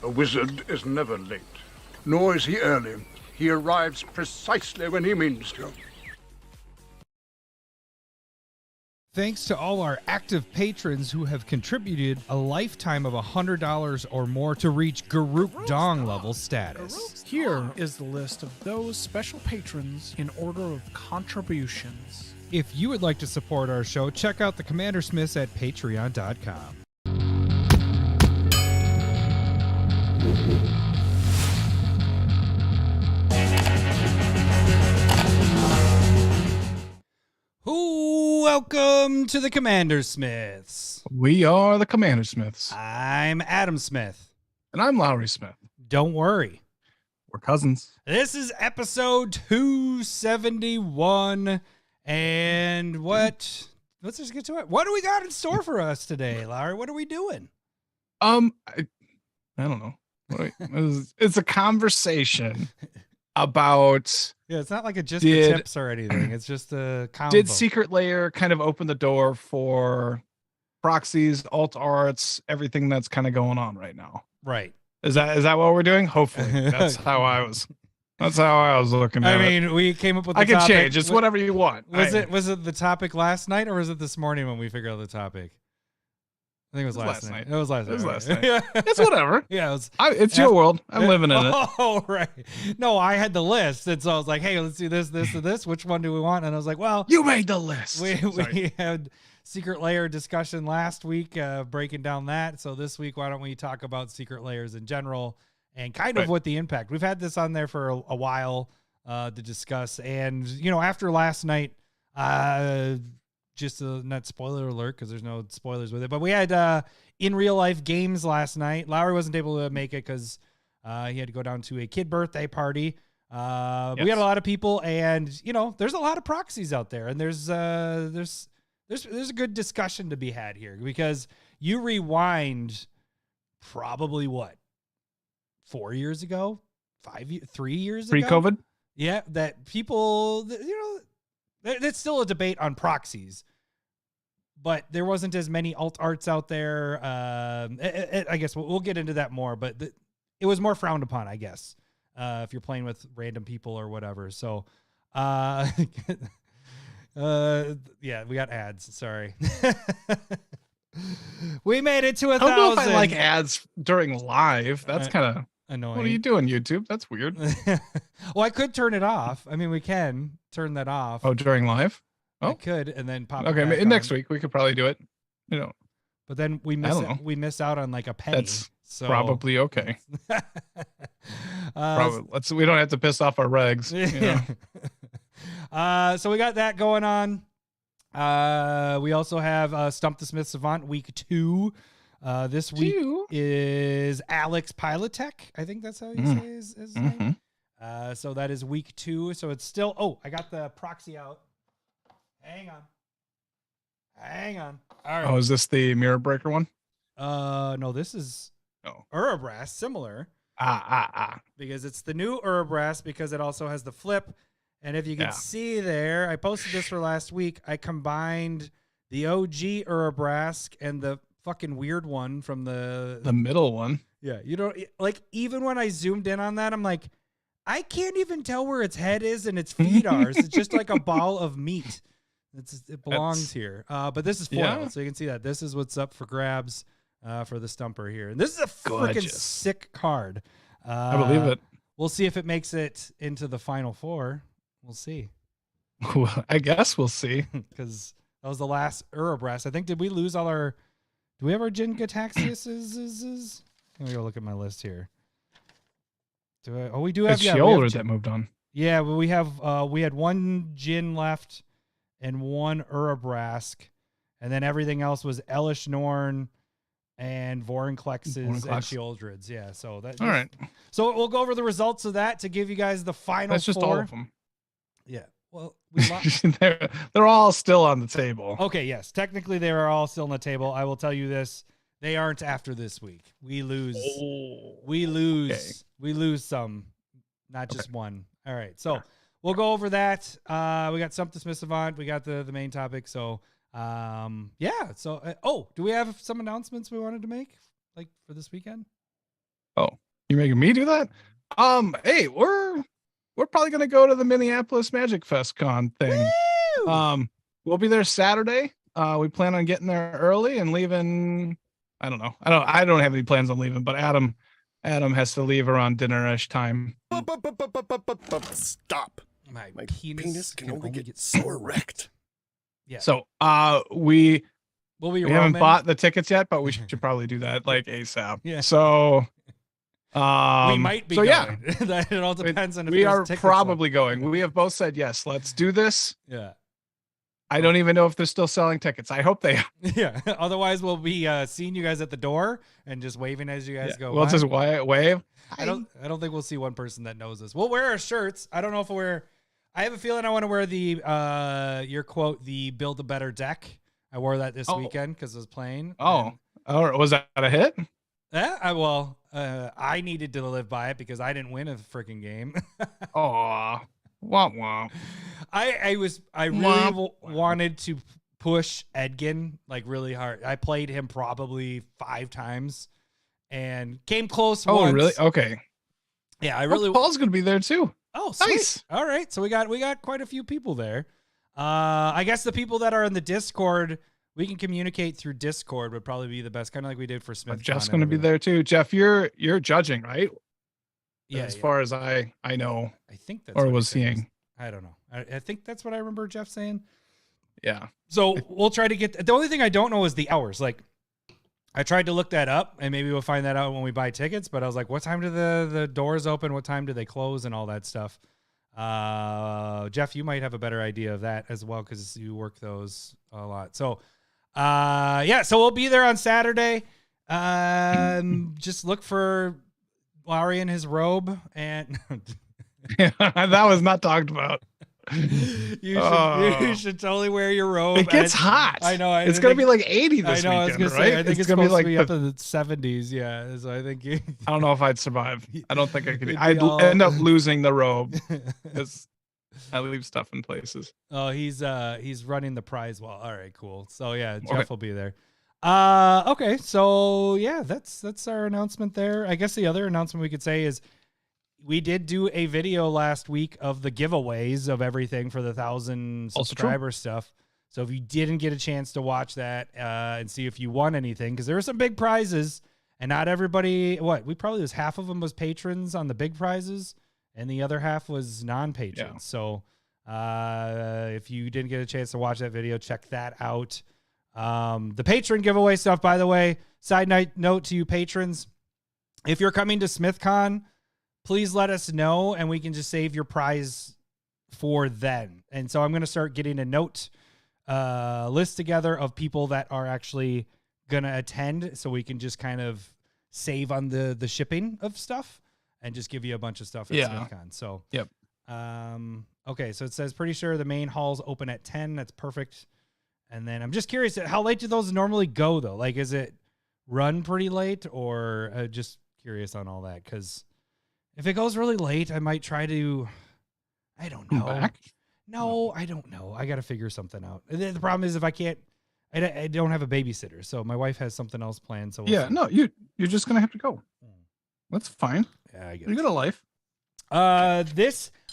A wizard is never late, nor is he early. He arrives precisely when he means to. Thanks to all our active patrons who have contributed a lifetime of $100 or more to reach Garuk Dong level status. Here is the list of those special patrons in order of contributions. If you would like to support our show, check out the Commander Smiths at patreon.com. Welcome to the Commander Smiths. We are the Commander Smiths. I'm Adam Smith. And I'm Lowry Smith. Don't worry. We're cousins. This is episode 271. And let's just get to it. What do we got in store for us today, Lowry? What are we doing? I don't know. It's a conversation about... Yeah, it's not like a just the tips or anything. It's just a combo. Did Secret Lair kind of open the door for proxies, alt arts, everything that's kind of going on right now? Right. Is that what we're doing? Hopefully. That's how I was looking at it. I mean, we came up with the I can topic. change. It's whatever you want. Was it the topic last night or was it this morning when we figured out the topic? I think it was last night. It was last night. Yeah. It's whatever. Yeah, it's your world. I'm living in it. Oh, right. No, I had the list. And so I was like, hey, let's do this, this, and this. Which one do we want? And I was like, well. You made the list. We had Secret Lair discussion last week, breaking down that. So this week, why don't we talk about Secret Lairs in general and kind of what the impact. We've had this on there for a while to discuss. And, after last night, just a not spoiler alert because there's no spoilers with it, but we had in real life games last night. Lowry wasn't able to make it because he had to go down to a kid birthday party. Yes. We had a lot of people, and there's a lot of proxies out there, and there's a good discussion to be had here because you rewind probably 4 years ago, 3 years ago, pre-COVID. Yeah, that people there's still a debate on proxies, but there wasn't as many alt arts out there. I guess we'll get into that more, but it was more frowned upon, I guess, if you're playing with random people or whatever. So, yeah, we got ads. Sorry. We made it to 1,000. I don't know if I like ads during live. That's kind of annoying. What are you doing, YouTube? That's weird. Well, I could turn it off. I mean, we can turn that off. Oh, during live? I could, and then pop. Okay, next week we could probably do it. But then we miss out on like a penny. That's probably okay. Probably. We don't have to piss off our regs. So we got that going on. We also have Stump the Smith Savant week 2. This week is Alex Pilotech. I think that's how you say his name. So that is week 2. So it's still. I got the proxy out. Hang on. All right. Oh, is this the Mirror Breaker one? No, this is Urabras, similar. Because it's the new Urabras because it also has the flip. And if you can see there, I posted this for last week. I combined the OG Urabras and the fucking weird one from the middle one. Yeah, even when I zoomed in on that, I'm like, I can't even tell where its head is and its feet are. It's just like a ball of meat. It belongs here. But this is foil, so you can see that this is what's up for grabs for the Stumper here. And this is a freaking sick card. I believe it. We'll see if it makes it into the final 4. We'll see. Well, I guess we'll see. Because that was the last Urabras. I think, did we lose all our... Do we have our Jin Gataxias? Let me go look at my list here. We do have... It's Sheolder that moved on. Yeah, but we had one Jin left and one Urabras. And then everything else was Elish Norn and Vorinclexes and Sheoldreds. Yeah, so that... All right. So we'll go over the results of that to give you guys the final 4. That's just all of them. Yeah. Well, they're all still on the table. Okay, yes. Technically, they are all still on the table. I will tell you this. They aren't after this week. We lose. We lose. Okay. We lose some, not just one. All right. So we'll go over that. We got Stump the Smith Savant. We got the main topic. So, yeah. So, do we have some announcements we wanted to make, like, for this weekend? Oh, you're making me do that? Hey, we're probably gonna go to the Minneapolis Magic Fest Con thing. Woo! We'll be there Saturday. We plan on getting there early and leaving. I don't know. I don't have any plans on leaving, but Adam has to leave around dinner-ish time. Stop. My My penis, penis can only get so erect. Yeah. So we Will we haven't bought the tickets yet, but we should probably do that like ASAP. Yeah. So we might be so going. That it all depends on if we there's are tickets probably left. going. We have both said yes, let's do this. Yeah. I don't even know if they're still selling tickets. I hope they are. Yeah. Otherwise, we'll be seeing you guys at the door and just waving as you guys go. We'll by. just wave. I don't think we'll see one person that knows us. We'll wear our shirts. I don't know if we'll wear. I have a feeling I want to wear the your quote, the build a better deck. I wore that this weekend because I was playing. Oh, was that a hit? Yeah. I needed to live by it because I didn't win a freaking game. Oh, womp womp. I really wanted to push Edgin like really hard. I played him probably 5 times and came close once. Oh, really? Okay. Yeah, I really. Paul's gonna be there too. Oh, sweet. Nice. All right, so we got quite a few people there. I guess the people that are in the Discord, we can communicate through Discord would probably be the best, kind of like we did for Smith. Jeff's gonna be there too. Jeff, you're judging, right? Yeah. As far as I know. I think that's or what was he said. seeing. I don't know. I think that's what I remember Jeff saying. Yeah. So we'll try to get. The only thing I don't know is the hours. Like, I tried to look that up, and maybe we'll find that out when we buy tickets. But I was like, what time do the doors open? What time do they close? And all that stuff. Jeff, you might have a better idea of that as well because you work those a lot. So, yeah. So we'll be there on Saturday. Just look for Lowry in his robe, and that was not talked about. You should totally wear your robe. It gets hot. I know. It's going to be like 80 this I know. weekend, I was gonna right? say. I think it's gonna supposed be like to be up in the 70s. Yeah. So I think I don't know if I'd survive. I don't think I could. It'd be I'd all- end up losing the robe because I leave stuff in places. Oh, he's running the prize wall. All right, cool. So yeah, Jeff Okay. will be there. Okay. So yeah, that's our announcement there. I guess the other announcement we could say is we did do a video last week of the giveaways of everything for the 1,000 Also true. subscriber stuff. So if you didn't get a chance to watch that and see if you won anything, because there were some big prizes and not everybody, we probably was half of them was patrons on the big prizes and the other half was non-patrons. Yeah. So if you didn't get a chance to watch that video, check that out. The patron giveaway stuff, by the way, side note to you patrons, if you're coming to SmithCon, please let us know and we can just save your prize for then. And so I'm going to start getting a note list together of people that are actually going to attend so we can just kind of save on the shipping of stuff and just give you a bunch of stuff at SmithCon. So, yep. Okay. So it says pretty sure the main halls open at 10. That's perfect. And then I'm just curious, how late do those normally go though? Like, is it run pretty late or just curious on all that? 'Cause if it goes really late, I might try to, I don't know. Back? No, I don't know. I got to figure something out. The problem is if I can't, I don't have a babysitter. So my wife has something else planned. So we'll see. No, you're just going to have to go. That's fine. Yeah, I get You it. got a life.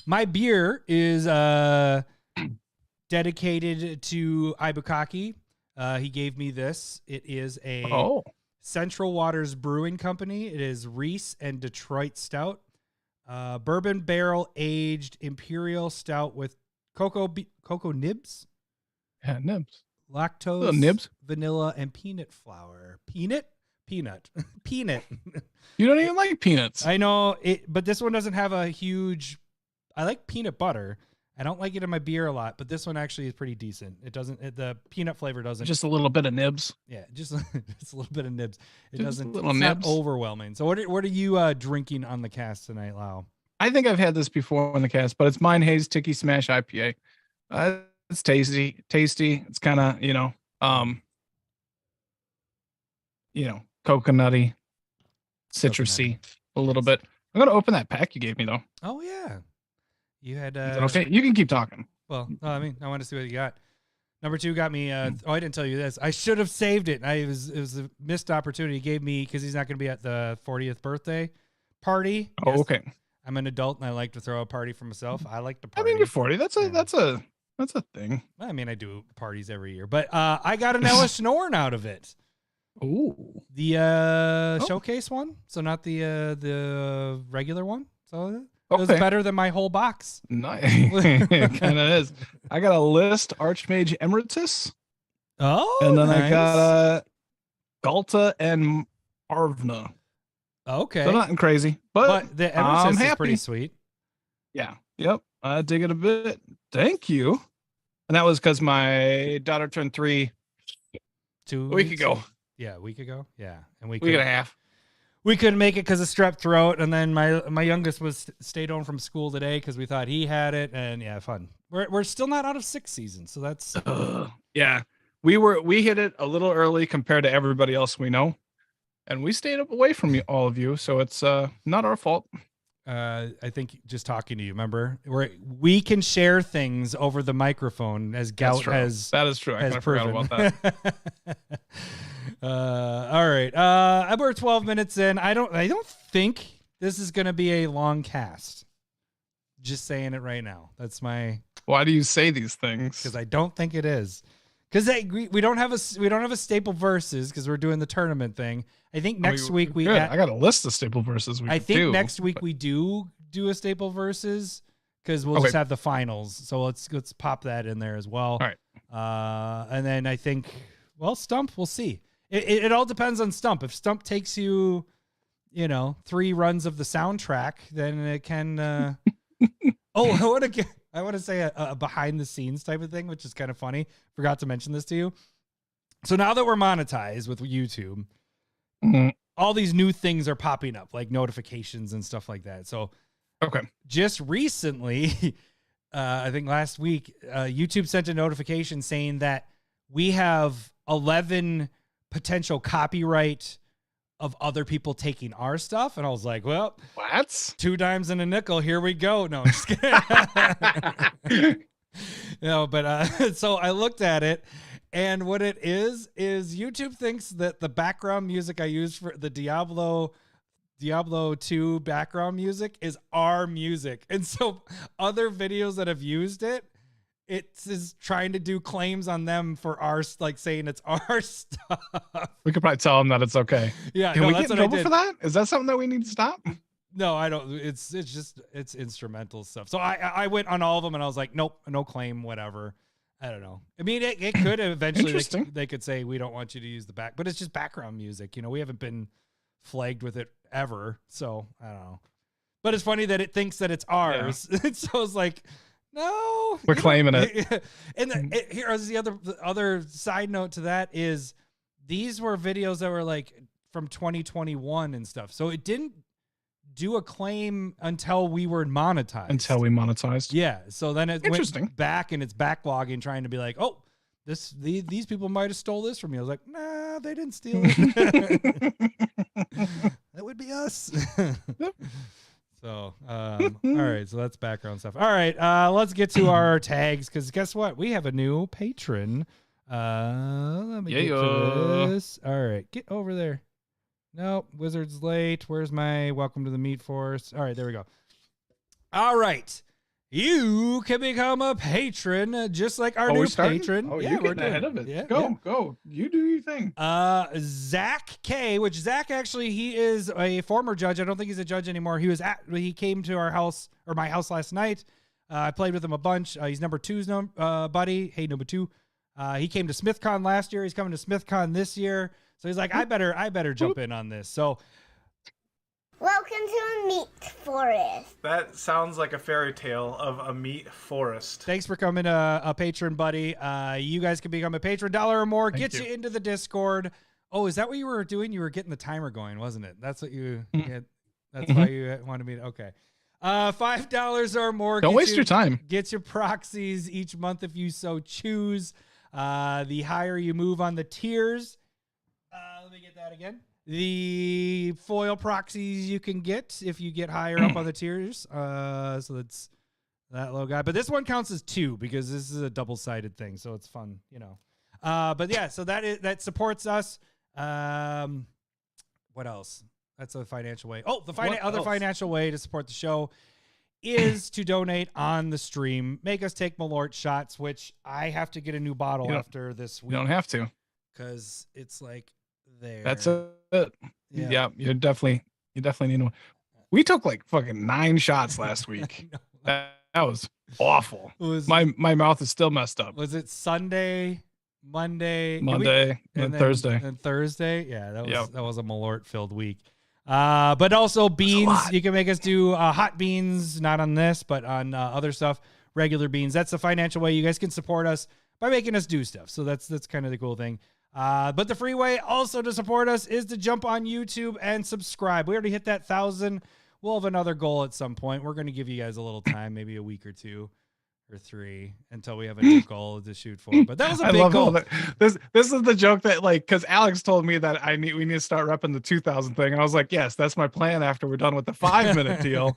My beer is dedicated to Ibukaki. He gave me this. It is a Central Waters Brewing Company. It is Reese and Detroit Stout. Bourbon barrel aged imperial stout with cocoa nibs, Nibs. lactose, Little nibs. vanilla, and peanut flour. Peanut. You don't even like peanuts. I know it, but this one doesn't have a huge. I like peanut butter. I don't like it in my beer a lot, but this one actually is pretty decent. It doesn't. The peanut flavor doesn't. Just a little bit of nibs. Yeah, just a little bit of nibs. It Just doesn't. little It's nibs. not overwhelming. So what are you drinking on the cast tonight, Lau? I think I've had this before in the cast, but it's Mine Haze Tiki Smash IPA. It's tasty. It's kind of, coconutty, citrusy a little bit. I'm going to open that pack you gave me though. Oh yeah, you had. Is that okay? You can keep talking. Well, no, I mean, I want to see what you got. Number 2 got me. I didn't tell you this. I should have saved it. It was a missed opportunity. He gave me because he's not going to be at the 40th birthday. party. Oh, Yes, okay. I'm an adult and I like to throw a party for myself. I like to I party. mean, you're 40. That's a thing. I mean, I do parties every year, but I got an Ella Snoring out of it. Ooh. The showcase one, so not the regular one. So it was Okay. better than my whole box. Nice. It kind of is. I got a list Archmage Emeritus, Oh, and then nice. I got Galta and Arvna. Okay, So nothing crazy, but the I'm Emeritus is happy. pretty sweet. Yeah. Yep. I dig it a bit. Thank you. And that was because my daughter turned 3 2 a week weeks? ago. Yeah, a week ago. Yeah, and we Week and a half. we couldn't make it because of strep throat, and then my youngest was stayed home from school today because we thought he had it, and yeah, fun. We're still not out of 6 seasons, so that's Yeah. We hit it a little early compared to everybody else we know. And we stayed up away from all of you, so it's not our fault. I think just talking to you, remember, we can share things over the microphone as Gout has. That is true. I kind of forgot about that. All right. We're 12 minutes in. I don't think this is going to be a long cast. Just saying it right now. That's my. Why do you say these things? Because I don't think it is. Because we don't have a staple verses because we're doing the tournament thing. I think next week we. I got a list of staple verses. I think next week we do a staple verses because we'll just have the finals. So let's pop that in there as well. All right. And then I think Stump. We'll see. It all depends on Stump. If Stump takes you, 3 runs of the soundtrack, then it can. I want to say a behind the scenes type of thing, which is kind of funny. Forgot to mention this to you. So now that we're monetized with YouTube, all these new things are popping up, like notifications and stuff like that. So, just recently, I think last week, YouTube sent a notification saying that we have 11 potential copyright of other people taking our stuff. And I was like, well, what? 2 dimes and a nickel. Here we go. No, I'm just kidding. So I looked at it, and what it is YouTube thinks that the background music I use for the Diablo 2 background music is our music. And so other videos that have used it, is trying to do claims on them for our, like, saying it's our stuff. We could probably tell them that it's okay. Yeah. Can we get in trouble for that? Is that something that we need to stop? No, I don't. It's instrumental stuff. So I went on all of them and I was like, nope, no claim, whatever. I don't know. I mean, it could eventually, they could say, we don't want you to use the back, but it's just background music. We haven't been flagged with it ever. So I don't know, but it's funny that it thinks that it's ours. Yeah. So it's like, no, we're claiming it. And here's the other side note to that is these were videos that were like from 2021 and stuff. So it didn't do a claim until we were monetized. Yeah. So then it went back and it's backlogging, trying to be like, oh, these people might have stole this from me. I was like, nah, they didn't steal it. That would be us. So, all right. So that's background stuff. All right. Let's get to our tags, because guess what? We have a new patron. Let me get to this. All right. Get over there. Nope. Wizard's late. Where's my welcome to the Meat Force? All right. There we go. All right. You can become a patron, just like our new patron. Oh, yeah, you're getting ahead of it. Yeah, go. You do your thing. Zach K, which Zach actually, he is a former judge. I don't think he's a judge anymore. He came to our house, or my house, last night. I played with him a bunch. He's number 2's buddy. Hey, number 2. He came to SmithCon last year. He's coming to SmithCon this year. So he's like, I better jump in on this. So. Welcome to a meat forest. That sounds like a fairy tale of a meat forest. Thanks for coming, a patron, buddy. You guys can become a patron, $1 or more. Get you into the Discord. Oh, is that what you were doing? You were getting the timer going, wasn't it? That's what you had. That's why you wanted me to. Okay. $5 or more. Don't waste your time. Get your proxies each month if you so choose. The higher you move on the tiers. Let me get that again. The foil proxies you can get if you get higher up on the tiers. So that's that little guy. But this one counts as 2 because this is a double-sided thing, so it's fun, But yeah, so that supports us. What else? That's a financial way. Oh, the What other else? financial way to support the show is to donate on the stream. Make us take Malort shots, which I have to get a new bottle after this You week don't have to. because it's like there. That's it. Yeah. Yeah, you definitely need one. We took like fucking 9 shots last week. that was awful. My mouth is still messed up. Was it Sunday, Monday, Monday, and Thursday. And Thursday? Yeah, that was a Malort filled week. But also beans. You can make us do hot beans, not on this, but on other stuff, regular beans. That's the financial way you guys can support us by making us do stuff. So that's kind of the cool thing. But the free way also to support us is to jump on YouTube and subscribe. We already hit that 1,000. We'll have another goal at some point. We're going to give you guys a little time, maybe a week or 2 or 3 until we have a new goal to shoot for. But that was a big goal. This is the joke that because Alex told me that we need to start repping the 2,000 thing. And I was like, yes, that's my plan after we're done with the 5-minute deal.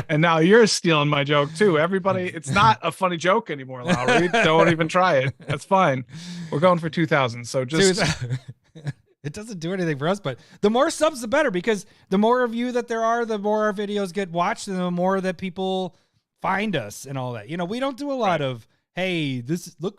And now you're stealing my joke too. Everybody, it's not a funny joke anymore, Lowry. Don't even try it. That's fine. We're going for 2,000. So just... It doesn't do anything for us, but the more subs, the better, because the more of you that there are, the more our videos get watched and the more that people find us and all that. We don't do a lot of, hey,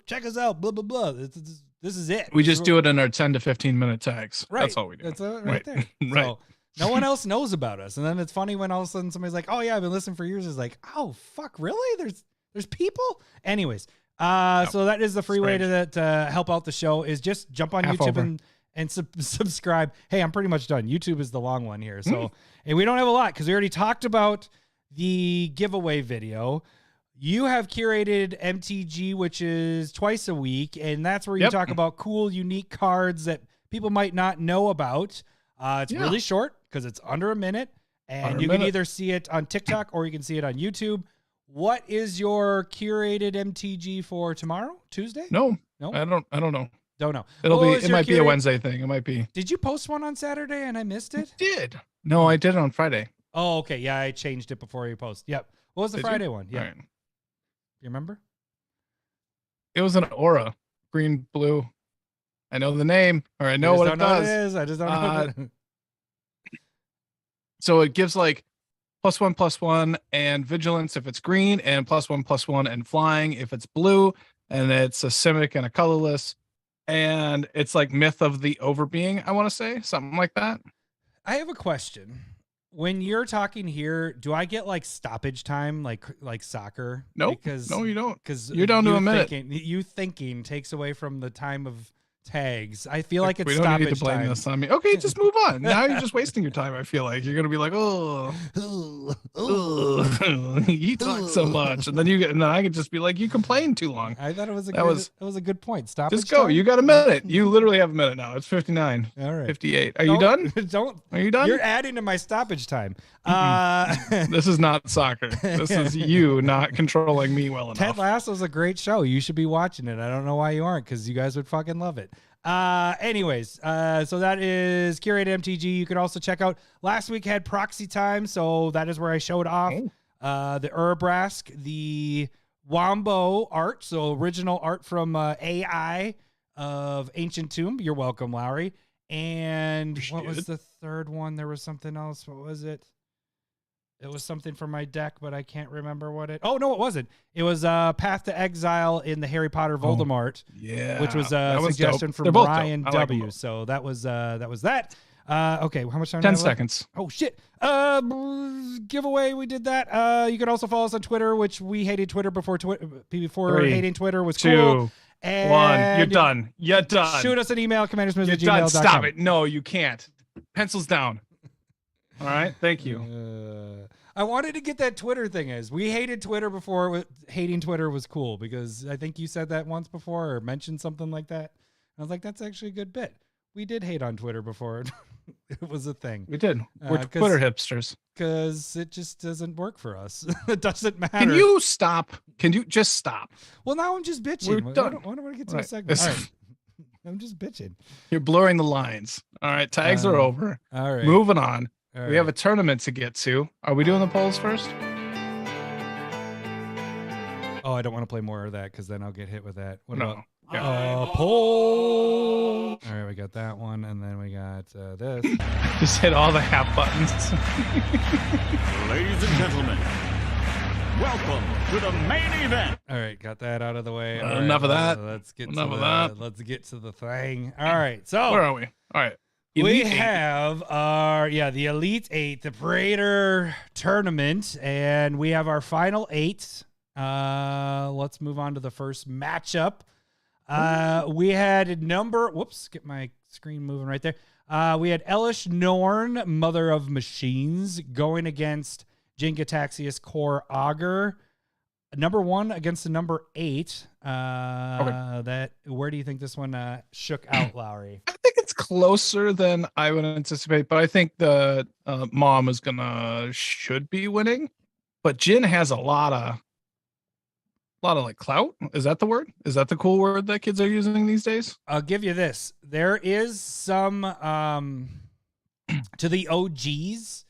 check us out, blah, blah, blah. This is it. We just do it in our 10 to 15 minute tags. Right. That's all we do. That's right there. Right. So no one else knows about us. And then it's funny when all of a sudden somebody's like, oh yeah, I've been listening for years. It's like, oh fuck, really? There's people? Anyways. So that is the free way to help out the show is just jump on YouTube and subscribe. Hey, I'm pretty much done. YouTube is the long one here. So, and we don't have a lot because we already talked about the giveaway video. You have curated MTG, which is twice a week. And that's where you talk about cool, unique cards that people might not know about. It's really short because it's under a minute and you can either see it on TikTok or you can see it on YouTube. What is your curated MTG for tomorrow? Tuesday? No, I don't know. Don't know. It might be a Wednesday thing. It might be. Did you post one on Saturday and I missed it? Did. No, I did it on Friday. Oh, okay. Yeah, I changed it before you post. Yep. What was the Friday one? Yeah. Right. You remember? It was an aura. Green, blue. I know the name, or I know what it does. I just don't know. So it gives like +1/+1 and vigilance if it's green, and +1/+1 and flying if it's blue, and it's a Simic and a colorless. And it's like Myth of the Overbeing, I want to say, something like that. I have a question. When you're talking here, do I get like stoppage time, like soccer? No, because no, you don't. Because you're down to a minute. You thinking takes away from the time of tags. I feel like it's we don't stoppage need to blame time. this on me. Okay, just move on. Now you're just wasting your time. I feel like you're gonna be like, he talks so much, and then I could just be like, you complain too long. I thought it was a good point. Stoppage. Just go. Time? You got a minute. You literally have a minute now. It's 59. All right. 58. Are you done? Are you done? You're adding to my stoppage time. This is not soccer. This is you not controlling me well enough. Ted Lasso's a great show. You should be watching it. I don't know why you aren't, because you guys would fucking love it. Anyways, so that is curated MTG. You could also check out last week had Proxy time, so that is where I showed off the Urabrask, the Wombo art, so original art from AI of Ancient Tomb. You're welcome, Lowry. And what was the third one? There was something else. What was it? It was something from my deck, but I can't remember what it. Oh no, it wasn't. It was Path to Exile in the Harry Potter Voldemort. Yeah, which was a suggestion from Ryan W. Like so that was that. Okay, how much time? 10 seconds. Oh shit. Giveaway. We did that. You can also follow us on Twitter, which we hated Twitter before. Hating Twitter was cool. 2, 1. You're done. You're done. Shoot us an email, commandersmith@gmail.com. Stop it. No, you can't. Pencils down. All right. Thank you. I wanted to get that Twitter thing is. We hated Twitter before. Hating Twitter was cool because I think you said that once before or mentioned something like that. I was like, that's actually a good bit. We did hate on Twitter before. It was a thing. We did. We're Twitter hipsters. Because it just doesn't work for us. It doesn't matter. Can you stop? Can you just stop? Well, now I'm just bitching. We're done. I don't want to get to a segment. All right. I'm just bitching. You're blurring the lines. All right. Tags are over. All right. Moving on. All we have a tournament to get to. Are we doing the polls first? Oh, I don't want to play more of that because then I'll get hit with that. What about? Poll. All right, we got that one, and then we got this. Just hit all the half buttons. Ladies and gentlemen, welcome to the main event. All right, got that out of the way. All Enough of that. Let's get Enough to of the, that. Let's get to the thing. All right, so Where are we? All right. we Elite Eight. have our the Elite Eight, the Praetor Tournament, and we have our final 8. Let's move on to the first matchup. We had get my screen moving right there. We had Elish Norn, Mother of Machines, going against Jinkataxius Core Augur. Number 1 against the number 8. Where do you think this one shook out, Lowry? I think it's closer than I would anticipate, but I think the mom is should be winning. But Jin has a lot of like clout. Is that the word? Is that the cool word that kids are using these days? I'll give you this. There is some to the OGs.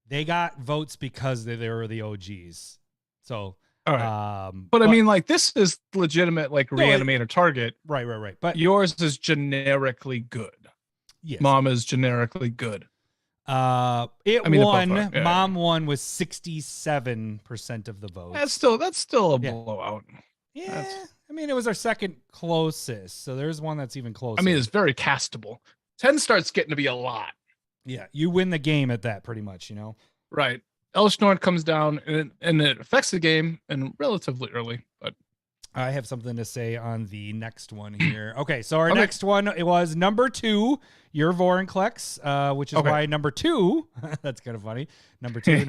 They got votes because they were the OGs. So, all right. But I mean, like, this is legitimate, like reanimator target. Right. But yours is generically good. Yes. Mom is generically good. Mom won with 67% of the votes. That's still a blowout. Yeah. I mean, it was our second closest. So there's one that's even closer. I mean, it's very castable. 10 starts getting to be a lot. Yeah. You win the game at that pretty much, Right. Elshnorn comes down and it affects the game and relatively early, but I have something to say on the next one here. Okay, so our next one, it was number 2, your Vorinclex, which is why number 2, that's kind of funny. Number two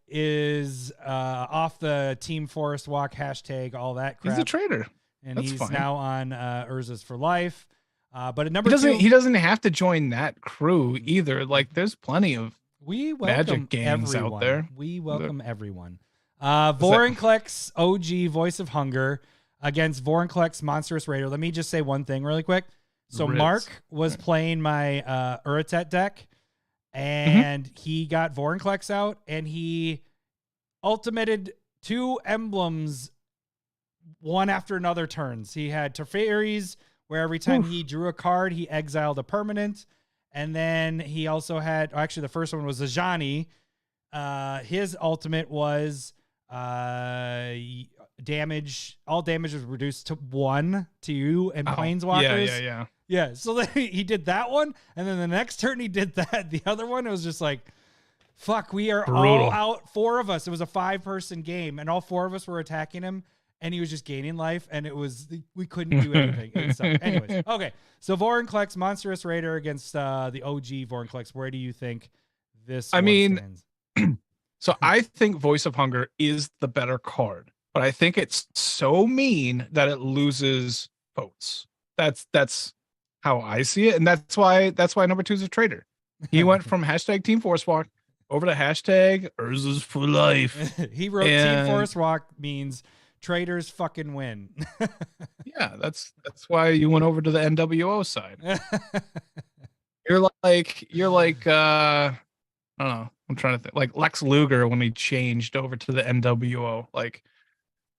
is off the Team Forest Walk hashtag, all that crap. He's a traitor. And that's he's fine. now on Urza's for life. But at number he doesn't have to join that crew either. Like, there's plenty of Magic games out there. We welcome everyone. Vorinclex OG Voice of Hunger against Vorinclex Monstrous Raider. Let me just say one thing really quick. So Mark was playing my Uratet deck, and he got Vorinclex out, and he ultimated 2 emblems one after another turns. He had Teferis, where every time he drew a card, he exiled a permanent. And then he also had, actually the first one was Ajani. His ultimate was damage. All damage was reduced to 1 to you and Planeswalkers. Yeah. So then he did that one. And then the next turn he did that. The other one, it was just like, fuck, we are all out. 4 of us. It was a 5-person game. And all 4 of us were attacking him. And he was just gaining life, and we couldn't do anything. Anyways, okay. So Vorinclex, Monstrous Raider against the OG Vorinclex. Where do you think this stands? So I think Voice of Hunger is the better card, but I think it's so mean that it loses votes. That's how I see it, and that's why number 2 is a traitor. He went from hashtag Team Forest Walk over to hashtag Urza's for life. He wrote Team Forest Walk means traders fucking win. Yeah, that's why you went over to the NWO side. You're like I don't know, I'm trying to think, like Lex Luger when he changed over to the NWO. Like,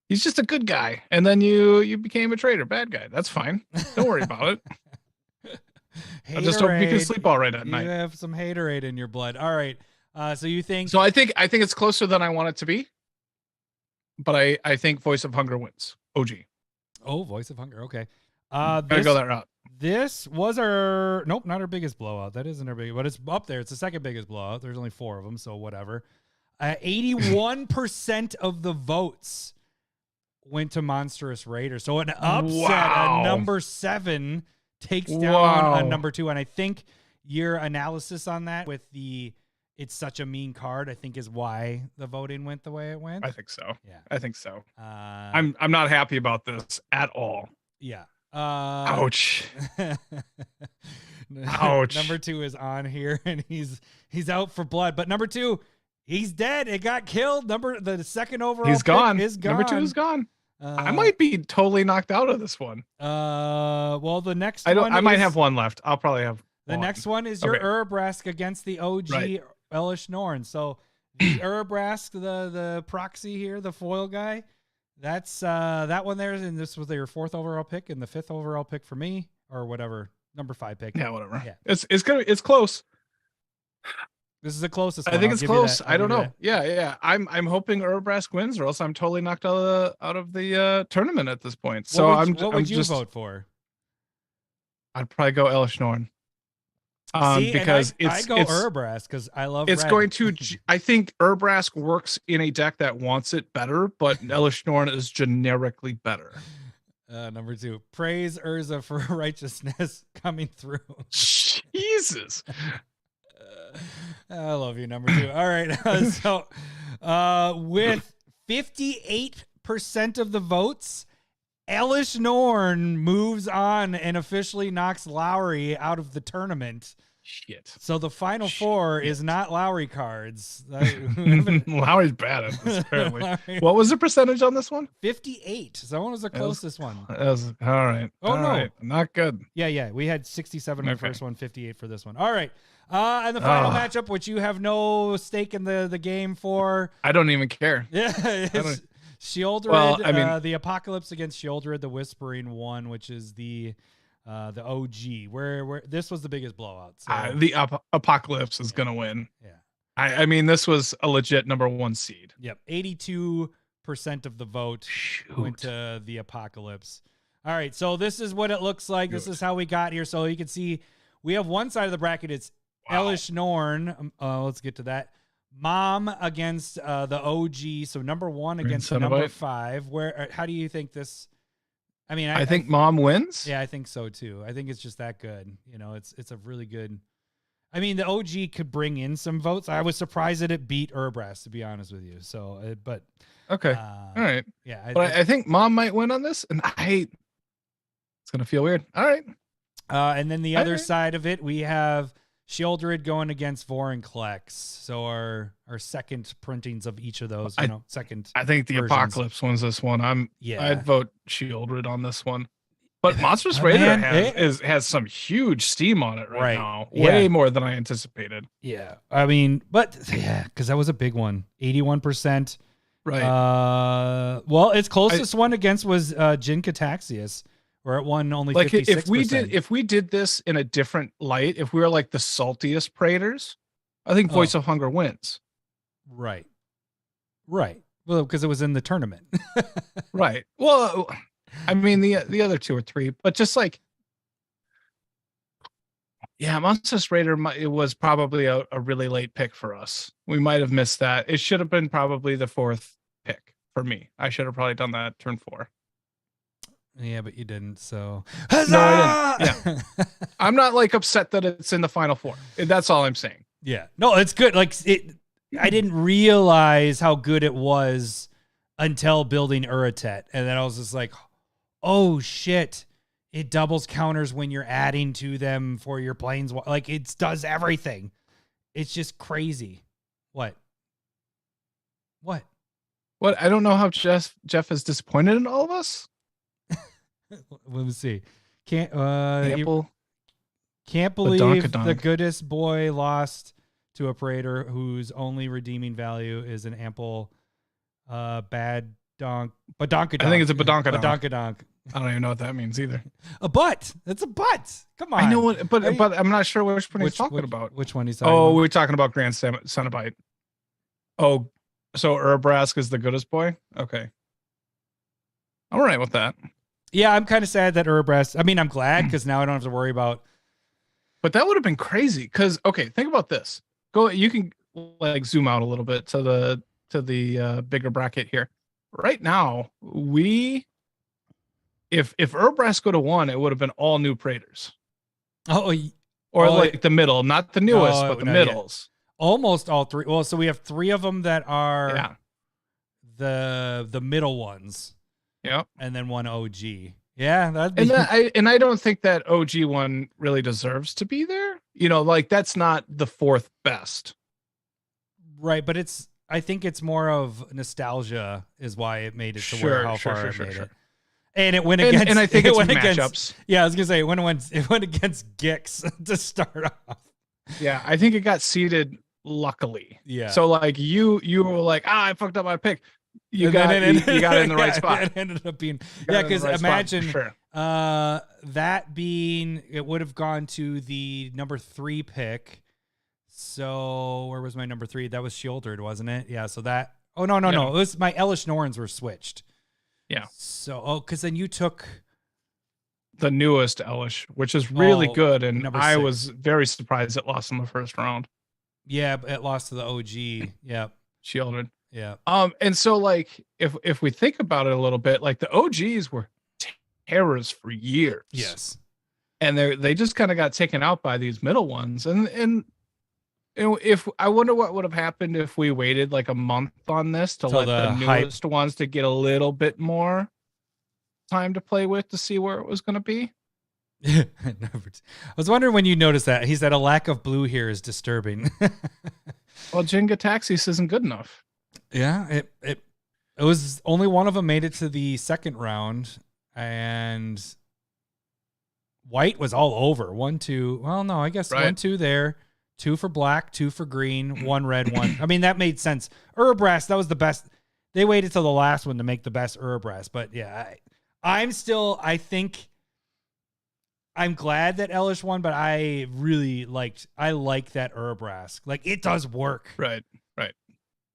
he's just a good guy, and then you became a traitor, bad guy. That's fine. Don't worry about it. I just hope you can sleep all right at night. You have some haterade in your blood. All right. So you think? So I think it's closer than I want it to be. But I think Voice of Hunger wins. OG. Oh, Voice of Hunger. Okay. Gotta go that route. This was not our biggest blowout. That isn't our biggest, but it's up there. It's the second biggest blowout. There's only 4 of them, so whatever. 81% of the votes went to Monstrous Raider. So an upset at number 7 takes down a number 2. And I think your analysis on that with it's such a mean card, I think, is why the voting went the way it went. I think so. Yeah, I think so. I'm not happy about this at all. Yeah. Ouch. Ouch. Number 2 is on here, and he's out for blood. But number 2, he's dead. It got killed. The second overall he's gone. Is gone. Number 2 is gone. I might be totally knocked out of this one. Well, the next I might have one left. I'll probably have the next one is your Urabrask against the OG Elish Norn. So the Urabrask, the proxy here, the foil guy, That's that one there, and this was your 4th overall pick and the 5th overall pick for me, or whatever, number 5 pick. Yeah, whatever. Yeah. It's close. This is the closest one. I think I'll it's give you close. that. I don't I'll know. give you Yeah. I'm hoping Urbrask wins, or else I'm totally knocked out of the tournament at this point. that. So what would you just vote for? I'd probably go Elish Norn. See, Because I go Urbrask because I love. It's red. going to. I think Urbrask works in a deck that wants it better, but Elish Norn is generically better. Number 2, praise Urza for righteousness coming through. Jesus. I love you, number 2. All right. So with 58% of the votes, Elish Norn moves on and officially knocks Lowery out of the tournament. Shit. So the final 4 is not Lowery cards. Lowery's bad at this, apparently. What was the percentage on this one? 58. So that one was the closest one. That was, all right. Oh, no. Right. Not good. Yeah. We had 67 in the Okay. first one, 58 for this one. All right. And the final matchup, which you have no stake in the game for. I don't even care. Yeah, it's Sheoldred, Well, I mean- the Apocalypse against Sheoldred, the Whispering one, which is the OG, where this was the biggest blowout. So, The Apocalypse is gonna win. yeah. I mean, this was a legit number 1 seed. Yep. 82% of the vote went to the Apocalypse. All right. So this is what it looks like. This is how we got here. So you can see we have one side of the bracket. It's Elish Norn. Let's get to that. Mom against the OG. So number 1 against number 5. How do you think this? I mean, I think Mom wins. Yeah, I think so too. I think it's just that good. You know, it's a really good. I mean, the OG could bring in some votes. I was surprised that it beat Urbrask, to be honest with you. So, but Okay, all right. Yeah, But I think Mom might win on this, and it's gonna feel weird. All right. And then the other right. side of it, we have Sheoldred going against Vorinclex. So our second printings of each of those. Second. I think the versions. Apocalypse wins this one. Yeah. I'd vote Sheoldred on this one. But Monstrous Oh, Raider man, has some huge steam on it right now. Yeah. Way more than I anticipated. Yeah. I mean, but yeah, because that was a big one. 81%. Right. Well, its closest one against was Jin Cataxius, where it won only 56%. if we did this in a different light, if we were like the saltiest Praetors, I think Voice of Hunger wins. Right. Well, because it was in the tournament. Right. Well, I mean the other 2 or 3, but just like, yeah, Monstrous Raider, it was probably a really late pick for us. We might have missed that. It should have been probably the 4th pick for me. I should have probably done that turn 4. Yeah, but you didn't. So No, I didn't. Yeah. I'm not like upset that it's in the final 4. That's all I'm saying. yeah, no, it's good. Like I didn't realize how good it was until building Uratet, and then I was just like, oh shit. It doubles counters when you're adding to them for your planes. Like it does everything. It's just crazy. What? What? I don't know how Jeff is disappointed in all of us. Let me see. Can't Ample. believe Badonkadonk. the goodest boy lost to a Praetor whose only redeeming value is an ample bad donk. Badonkadonk. I think it's a badonkadonk. Badonkadonk. I don't even know what that means either. A butt. It's a butt. Come on. I know what, but I'm not sure which one he's talking about. Which one he's talking Oh, about? we're talking about Grand Cenobite. Oh, so Urbrask is the goodest boy? Okay. I'm all right with that. Yeah, I'm kind of sad that Urbrask. I mean, I'm glad because now I don't have to worry about. But that would have been crazy because, okay, think about this. You can like zoom out a little bit to the bigger bracket here. Right now, if Urbrask would have won, it would have been all new Praetors. Or like the middle, not the newest, but the middles. Almost all 3. Well, so we have 3 of them that are the middle ones. Yep. And then 1 OG. Yeah, that'd be. And I don't think that OG one really deserves to be there. Like that's not the 4th best. Right, but I think it's more of nostalgia is why it made it to where how far it made it. And it went against. And I think it it's went matchups. Against, yeah, I was gonna say it went against Gix to start off. Yeah, I think it got seeded luckily. Yeah. So like you were like, I fucked up my pick. you got it in the right spot. It ended up being got it in the because right spot, imagine for sure. that being it would have gone to the number 3 pick. So where was my number 3? That was Shieldred, wasn't it? Yeah. So that. Oh no. It was my Elish Norns were switched. Yeah. So because then you took the newest Elish, which is really good, and number I 6. was very surprised it lost in the first round. Yeah, it lost to the OG. Yeah. Shieldred. Yeah. And so like if we think about it a little bit, like the OGs were terrors for years. Yes. And they just kind of got taken out by these middle ones. And if I wonder what would have happened if we waited like a month on this to let the newest ones to get a little bit more time to play with to see where it was going to be. I was wondering when you noticed that. He said a lack of blue here is disturbing. Well, Jenga Taxis isn't good enough. Yeah, it was only one of them made it to the second round, and white was all over. 1, 2. Well, no, I guess 1, 2 there. 2 for black, 2 for green, 1 red, 1. I mean, that made sense. Urbrass, that was the best. They waited till the last one to make the best Urbrass, but yeah, I'm glad that Elish won, but I really like that Urbrass. Like it does work. Right.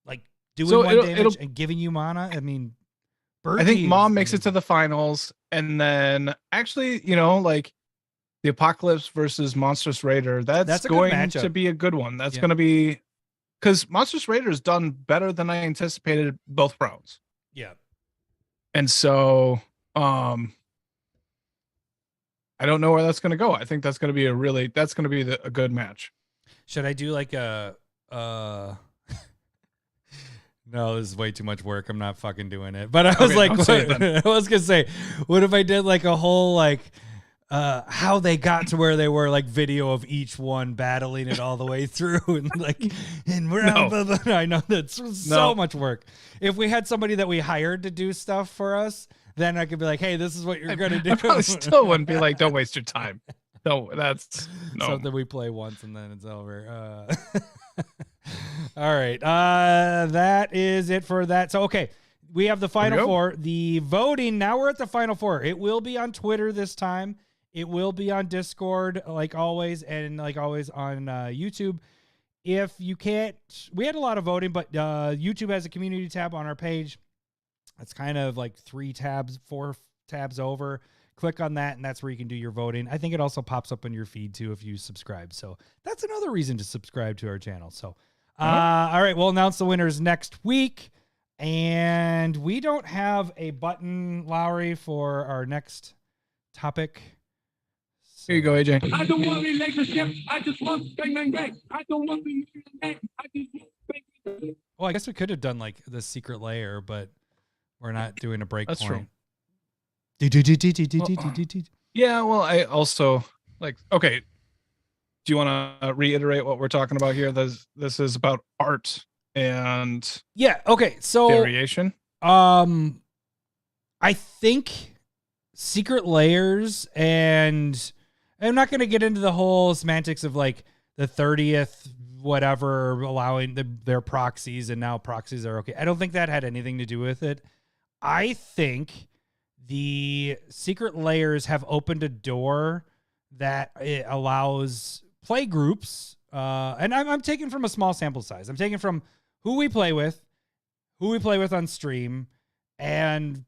Like doing 1 damage and giving you mana. I mean, I think Mom makes it to the finals, and then actually, like the Apocalypse versus Monstrous Raider, that's going to be a good one. That's going to be because Monstrous Raider has done better than I anticipated both rounds. Yeah. And so, I don't know where that's going to go. I think that's going to be a good match. Should I do like a no, this is way too much work. I'm not fucking doing it. But I was I was going to say, what if I did like a whole like how they got to where they were, like video of each one battling it all the way through and like I know that's so much work. If we had somebody that we hired to do stuff for us, then I could be like, hey, this is what you're gonna do. I probably still wouldn't be like, don't waste your time. No, that's something we play once and then it's over. All right. That is it for that. So okay. We have the final 4. The voting, now we're at the final 4. It will be on Twitter this time. It will be on Discord, like always, and like always on YouTube. If you can't, we had a lot of voting, but YouTube has a community tab on our page. It's kind of like 4 tabs over. Click on that, and that's where you can do your voting. I think it also pops up on your feed too if you subscribe. So that's another reason to subscribe to our channel. So, all right, we'll announce the winners next week. And we don't have a button, Lowry, for our next topic. So. Here you go, AJ. I don't want a relationship. I just want bang, bang. I don't want the I just want bang. Well, I guess we could have done like the secret layer, but we're not doing a break That's point. True. Yeah, well, I also like. Okay, do you want to reiterate what we're talking about here? This is about art and okay, so variation. I think secret layers, and I'm not going to get into the whole semantics of like the 30th whatever allowing their proxies, and now proxies are okay. I don't think that had anything to do with it. I think the secret layers have opened a door that it allows play groups, and I'm taking from a small sample size. I'm taking from who we play with on stream, and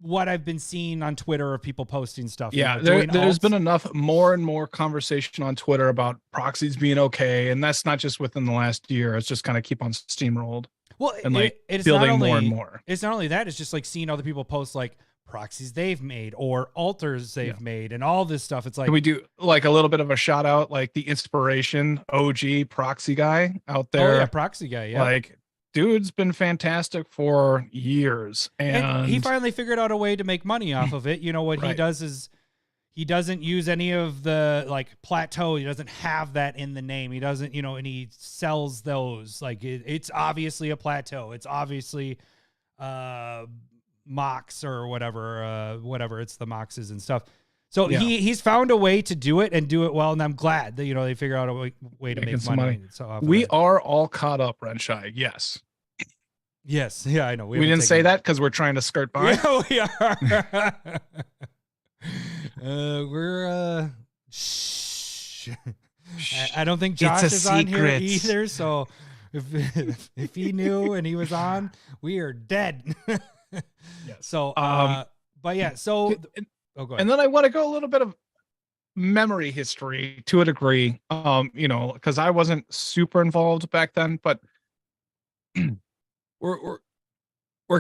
what I've been seeing on Twitter of people posting stuff. Yeah, there's been enough more and more conversation on Twitter about proxies being okay, and that's not just within the last year. It's just kind of keep on steamrolled. Well, and like it's building more and more. It's not only that; it's just like seeing other people post like proxies they've made or altars they've made, and all this stuff. It's like, can we do like a little bit of a shout out, like the inspiration OG proxy guy out there? Oh yeah, proxy guy. Yeah, like dude's been fantastic for years, and he finally figured out a way to make money off of it. You know what he does is he doesn't use any of the like plateau. He doesn't have that in the name. He doesn't, and he sells those. Like it's obviously a plateau. It's obviously Mox or whatever. It's the Moxes and stuff. So he's found a way to do it and do it well. And I'm glad that, they figure out a way to make money. So we are all caught up, Renshai. Yes. Yes. Yeah, I know. We didn't say that because we're trying to skirt by. Yeah, we are. We're shh. I don't think Josh It's a is on here secret. either. So if he knew and he was on, we are dead. Yes. So, but yeah. So, go ahead. And then I want to go a little bit of memory history to a degree. Because I wasn't super involved back then, but we're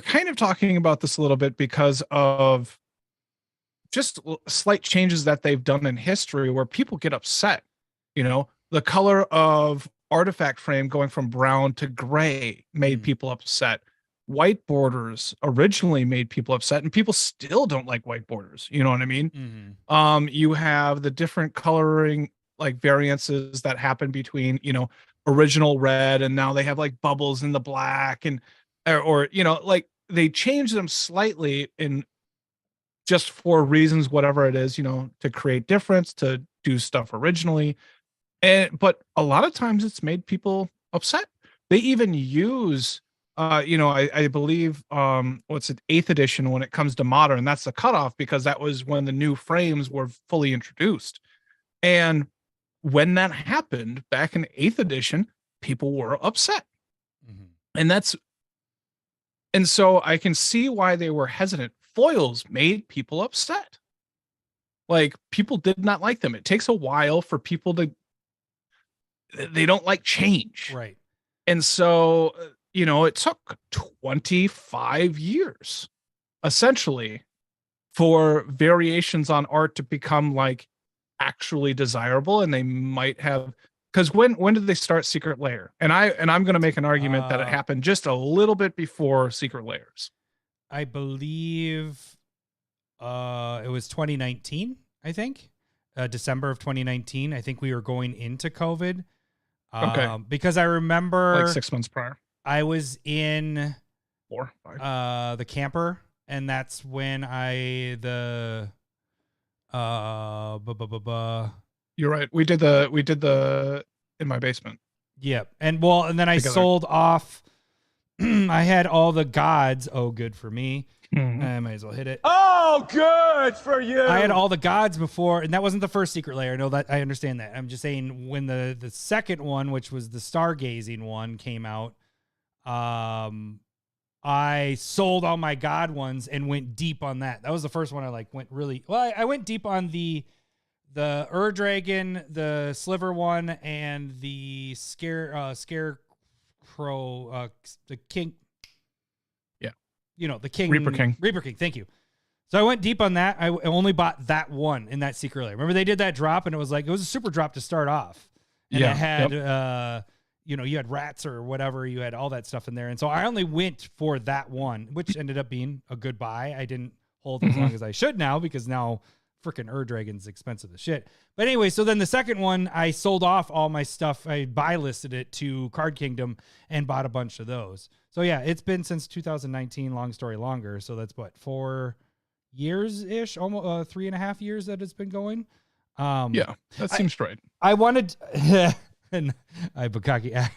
kind of talking about this a little bit because of just slight changes that they've done in history where people get upset. The color of artifact frame going from brown to gray made people upset. White borders originally made people upset, and people still don't like white borders. You know what I mean? You have the different coloring like variances that happen between, original red and now they have like bubbles in the black and or like they change them slightly in just for reasons, whatever it is, to create difference, to do stuff originally. But a lot of times it's made people upset. They even use I believe what's it, 8th edition when it comes to modern, that's the cutoff because that was when the new frames were fully introduced. And when that happened back in 8th edition, people were upset. And so I can see why they were hesitant. Foils made people upset. Like people did not like them. It takes a while for people they don't like change. Right. And so, it took 25 years essentially for variations on art to become like actually desirable. And they might have, because when did they start Secret Lair? And I'm going to make an argument that it happened just a little bit before Secret Lairs. I believe it was 2019, I think. December of 2019. I think we were going into COVID. Okay. Because I remember like 6 months prior. I was in 4, 5. The camper, and that's when You're right. We did the in my basement. Yeah. And then I sold off. I had all the gods. Oh, good for me. I might as well hit it. Oh, good for you. I had all the gods before, and that wasn't the first Secret Lair. No, that I understand that. I'm just saying when the second one, which was the stargazing one, came out, I sold all my god ones and went deep on that. That was the first one I went really well. I went deep on the Ur-Dragon, the Sliver one, and the Scarecrow, the King. The King. Reaper King. Thank you. So I went deep on that. I only bought that one in that Secret Lair. Remember they did that drop and it was a super drop to start off. And it had, you had rats or whatever. You had all that stuff in there. And so I only went for that one, which ended up being a good buy. I didn't hold as long as I should now because now freaking Ur-Dragon's expensive as shit. But anyway, so then the second one, I sold off all my stuff. I buy listed it to Card Kingdom and bought a bunch of those. So yeah, it's been since 2019, long story longer. So that's what, 4 years-ish, almost 3.5 years that it's been going. Yeah, that seems right. I wanted, and Bukaki,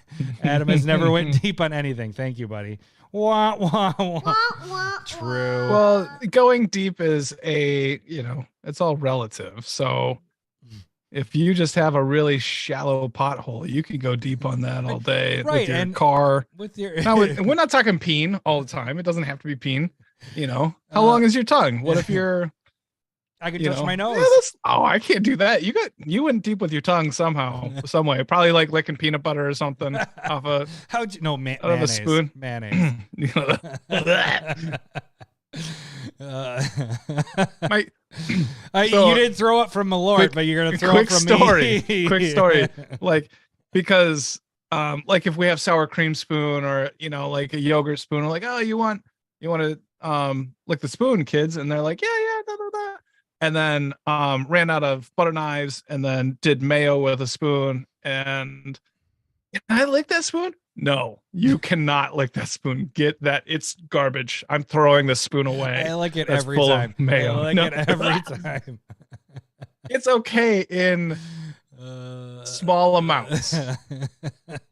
Adam has never went deep on anything. Thank you, buddy. Wah, wah, wah. True. Well, going deep is it's all relative. So if you just have a really shallow pothole, you can go deep on that all day with your car. Now, we're not talking peen all the time. It doesn't have to be peen. How long is your tongue? What if you're... I could touch my nose. I can't do that. You went deep with your tongue somehow, some way. Probably like licking peanut butter or something off a... How'd you... No, mayonnaise. Out of a spoon. Mayonnaise. You didn't throw it from Malort, but you're gonna throw it from me. Quick story. Because if we have sour cream spoon or like a yogurt spoon, we're like, oh, you want to lick the spoon, kids, and they're like, yeah, da, da, da. And then ran out of butter knives and then did mayo with a spoon. And can I lick that spoon? No, you cannot lick that spoon. Get that. It's garbage. I'm throwing the spoon away. I lick it That's every full time. of mayo. I lick it every time. It's okay in Small amounts,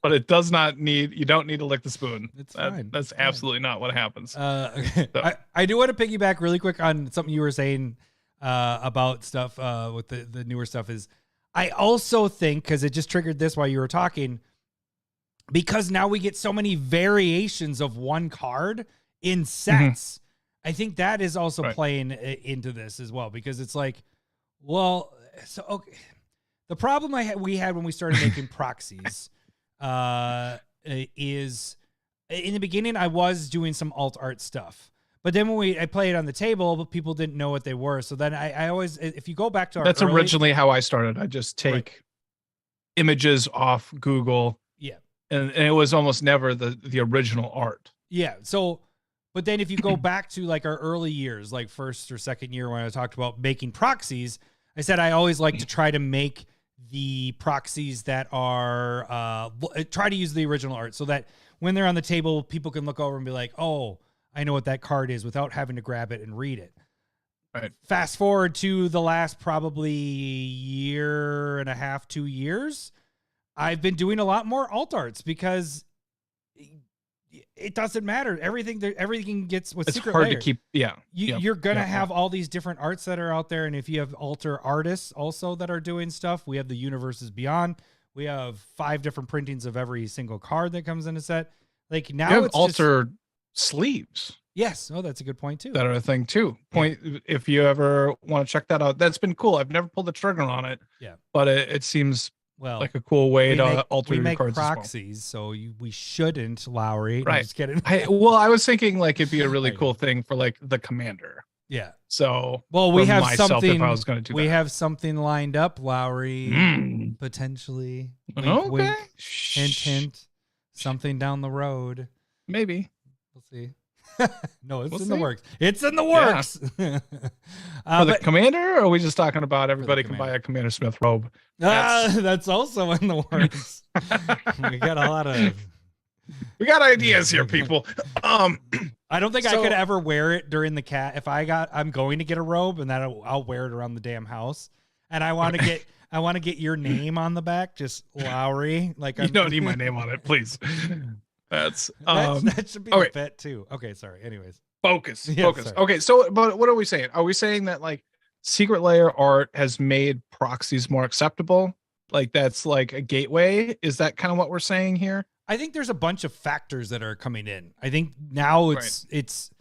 but it does not need. You don't need to lick the spoon. It's fine. That's absolutely not what happens. Okay. So. I do want to piggyback really quick on something you were saying about stuff with the newer stuff. Is I also think, because it just triggered this while you were talking, because now we get so many variations of one card in sets. I think that is also playing into this as well, because it's like, well, so okay. The problem we had when we started making proxies is in the beginning I was doing some alt art stuff, but then when I played on the table, people didn't know what they were. So then I always, if you go back to that's originally how I started. I just take images off Google, and it was almost never the original art. Yeah. So, but then if you go back to like our early years, like first or second year when I talked about making proxies, I said I always like to try to make the proxies that are try to use the original art so that when they're on the table, people can look over and be like, oh, I know what that card is, without having to grab it and read it. Right. Fast forward to the last probably year and a half, 2 years, I've been doing a lot more alt arts because it doesn't matter. Everything gets with it's Secret hard Lair. to keep. Yeah. You're going to have all these different arts that are out there. And if you have alter artists also that are doing stuff, we have the Universes Beyond. We have 5 different printings of every single card that comes in a set. Like now you have it's alter sleeves. Yes. Oh, that's a good point too. That are a thing too. If you ever want to check that out, that's been cool. I've never pulled the trigger on it. Yeah. But it seems like a cool way to alter we your make cards proxies, as well. so we shouldn't, Lowry. Right. I'm just kidding. I was thinking like it'd be a really cool thing for like the commander. Yeah. So we have something. If I was going to do we that. have something lined up, Lowry. Potentially. Wink, wink, hint, hint. Something down the road. Maybe. We'll see. No, it's in the works. It's in the works. For the commander, or are we just talking about everybody can buy a Commander Smith robe? That's also in the works. We got a lot of. We got ideas here, people. I don't think I could ever wear it during the cat. If I'm going to get a robe, and I'll wear it around the damn house. And I want to get your name on the back, just Lowry. Like you don't need my name on it, please. That should be the bet too. Okay, sorry. Anyways, focus. Sorry. Okay, so but what are we saying? Are we saying that like Secret Lair art has made proxies more acceptable? Like that's like a gateway? Is that kind of what we're saying here? I think there's a bunch of factors that are coming in. I think now it's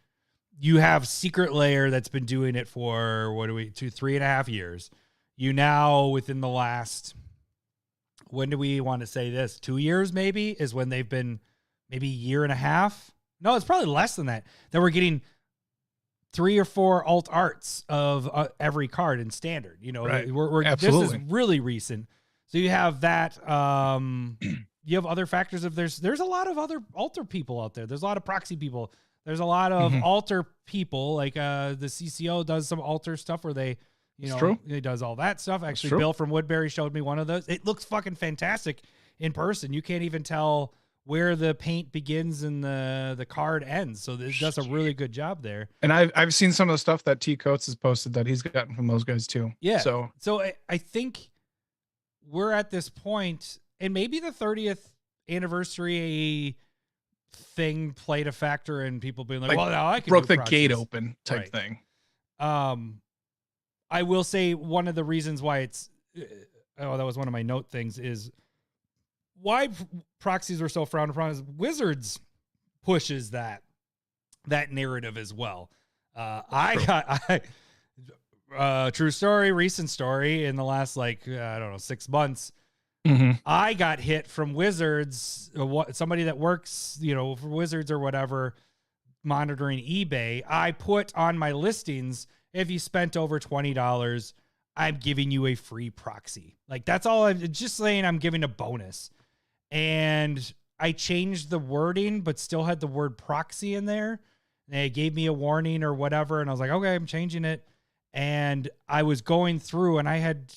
you have Secret Lair that's been doing it for 3.5 years. You now within the last, when do we want to say this? 2 years maybe is when they've been. Maybe a year and a half. No, it's probably less than that. That we're getting 3 or 4 alt arts of every card in standard. You know, this is really recent. So you have that. You have other factors of there's a lot of other alter people out there. There's a lot of proxy people. There's a lot of alter people. Like the CCO does some alter stuff where they, he does all that stuff. Actually, Bill from Woodbury showed me one of those. It looks fucking fantastic in person. You can't even tell where the paint begins and the card ends. So it does a really good job there. And I've seen some of the stuff that T Coates has posted that he's gotten from those guys too. Yeah. So I think we're at this point, and maybe the 30th anniversary thing played a factor in people being like well, now I can broke the gate open type thing. I will say one of the reasons why it's, that was one of my note things is, why proxies were so frowned upon is Wizards pushes that narrative as well. True story, recent story in the last 6 months. I got hit from Wizards, somebody that works, for Wizards or whatever, monitoring eBay. I put on my listings, if you spent over $20, I'm giving you a free proxy. Like that's all. I'm just saying I'm giving a bonus. And I changed the wording, but still had the word proxy in there. They gave me a warning or whatever. And I was like, okay, I'm changing it. And I was going through and I had,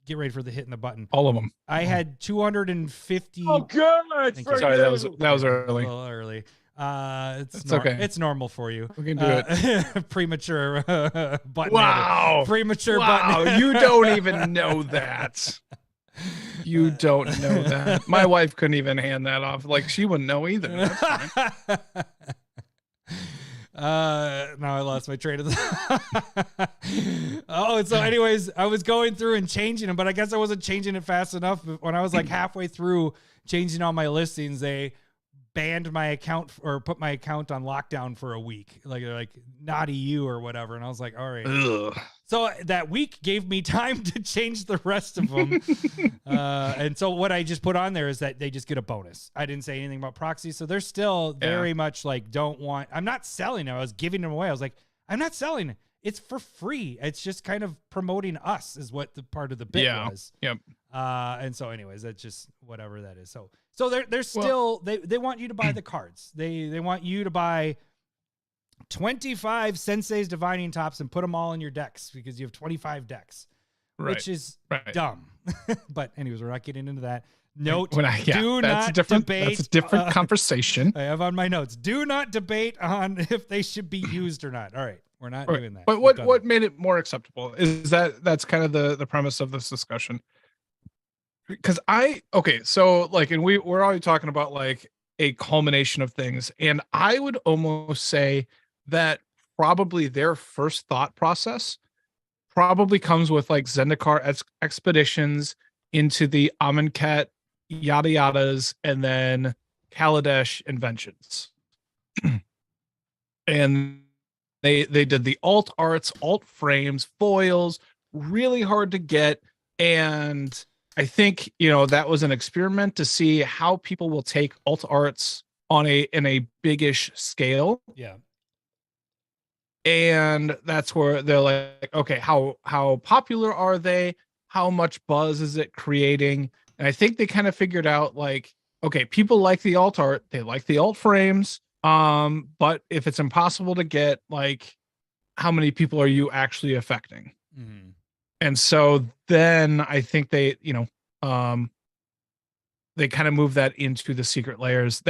get ready for the hitting the button. All of them. I had 250. Oh, good. Sorry, that was early. A little early. It's okay. It's normal for you. We can do it. Premature button. Wow. Premature button. button. You don't even know that. You don't know that. My wife couldn't even hand that off. Like, she wouldn't know either. That's fine. Now I lost my train of thought. Oh, so anyways, I was going through and changing them, but I guess I wasn't changing it fast enough. When I was like halfway through changing all my listings, they banned my account or put my account on lockdown for a week. Like, they're like, naughty you or whatever. And I was like, all right. Ugh. So that week gave me time to change the rest of them. And so what I just put on there is that they just get a bonus. I didn't say anything about Proxies. So they're still very much like, I'm not selling it. I was giving them away. I was like, I'm not selling it. It's for free. It's just kind of promoting us is what the part of the bit was. Yep. And so anyways, that's just whatever that is. So they're still, they want you to buy the cards. They want you to buy 25 Sensei's Divining Tops and put them all in your decks because you have 25 decks, which is dumb. But anyways, we're not getting into that. Note, do not debate. That's a different conversation. I have on my notes. Do not debate on if they should be used or not. All right. We're not doing that. But what made it more acceptable is that's kind of the premise of this discussion. Because so like, and we're already talking about like a culmination of things. And I would almost say that probably their first thought process probably comes with like Zendikar expeditions into the Amonkhet yada yadas and then Kaladesh inventions. And they did the alt arts, alt frames, foils, really hard to get. And I think, that was an experiment to see how people will take alt arts in a biggish scale. Yeah. And that's where they're like, okay, how popular are they? How much buzz is it creating? And I think they kind of figured out like, okay, people like the alt art, they like the alt frames. But if it's impossible to get, like, how many people are you actually affecting? Mm-hmm. And so then I think they kind of move that into the secret layers.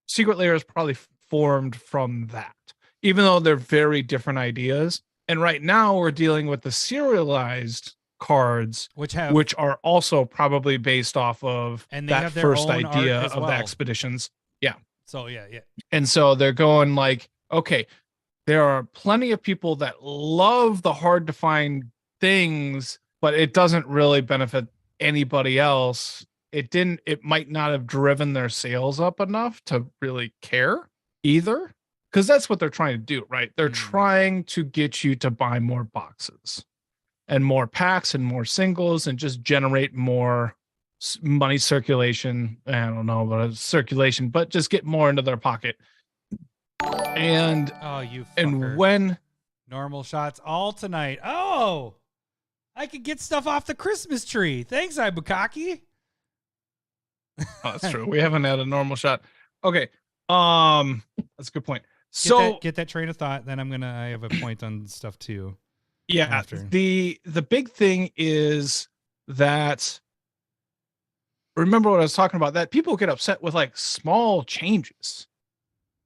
Secret layers probably formed from that, even though they're very different ideas. And right now we're dealing with the serialized cards, which are also probably based off of that first idea of the expeditions. Yeah. So yeah. And so they're going like, okay, there are plenty of people that love the hard to find things, but it doesn't really benefit anybody else. It might not have driven their sales up enough to really care either. Because that's what they're trying to do, right? They're trying to get you to buy more boxes and more packs and more singles and just generate more money circulation. I don't know about circulation, but just get more into their pocket. And when normal shots all tonight. Oh, I could get stuff off the Christmas tree. Thanks, Ibukaki. Oh, that's true. We haven't had a normal shot. Okay. That's a good point. So get that train of thought. Then I have a point on stuff too. Yeah. After. The big thing is that, remember what I was talking about, that people get upset with like small changes.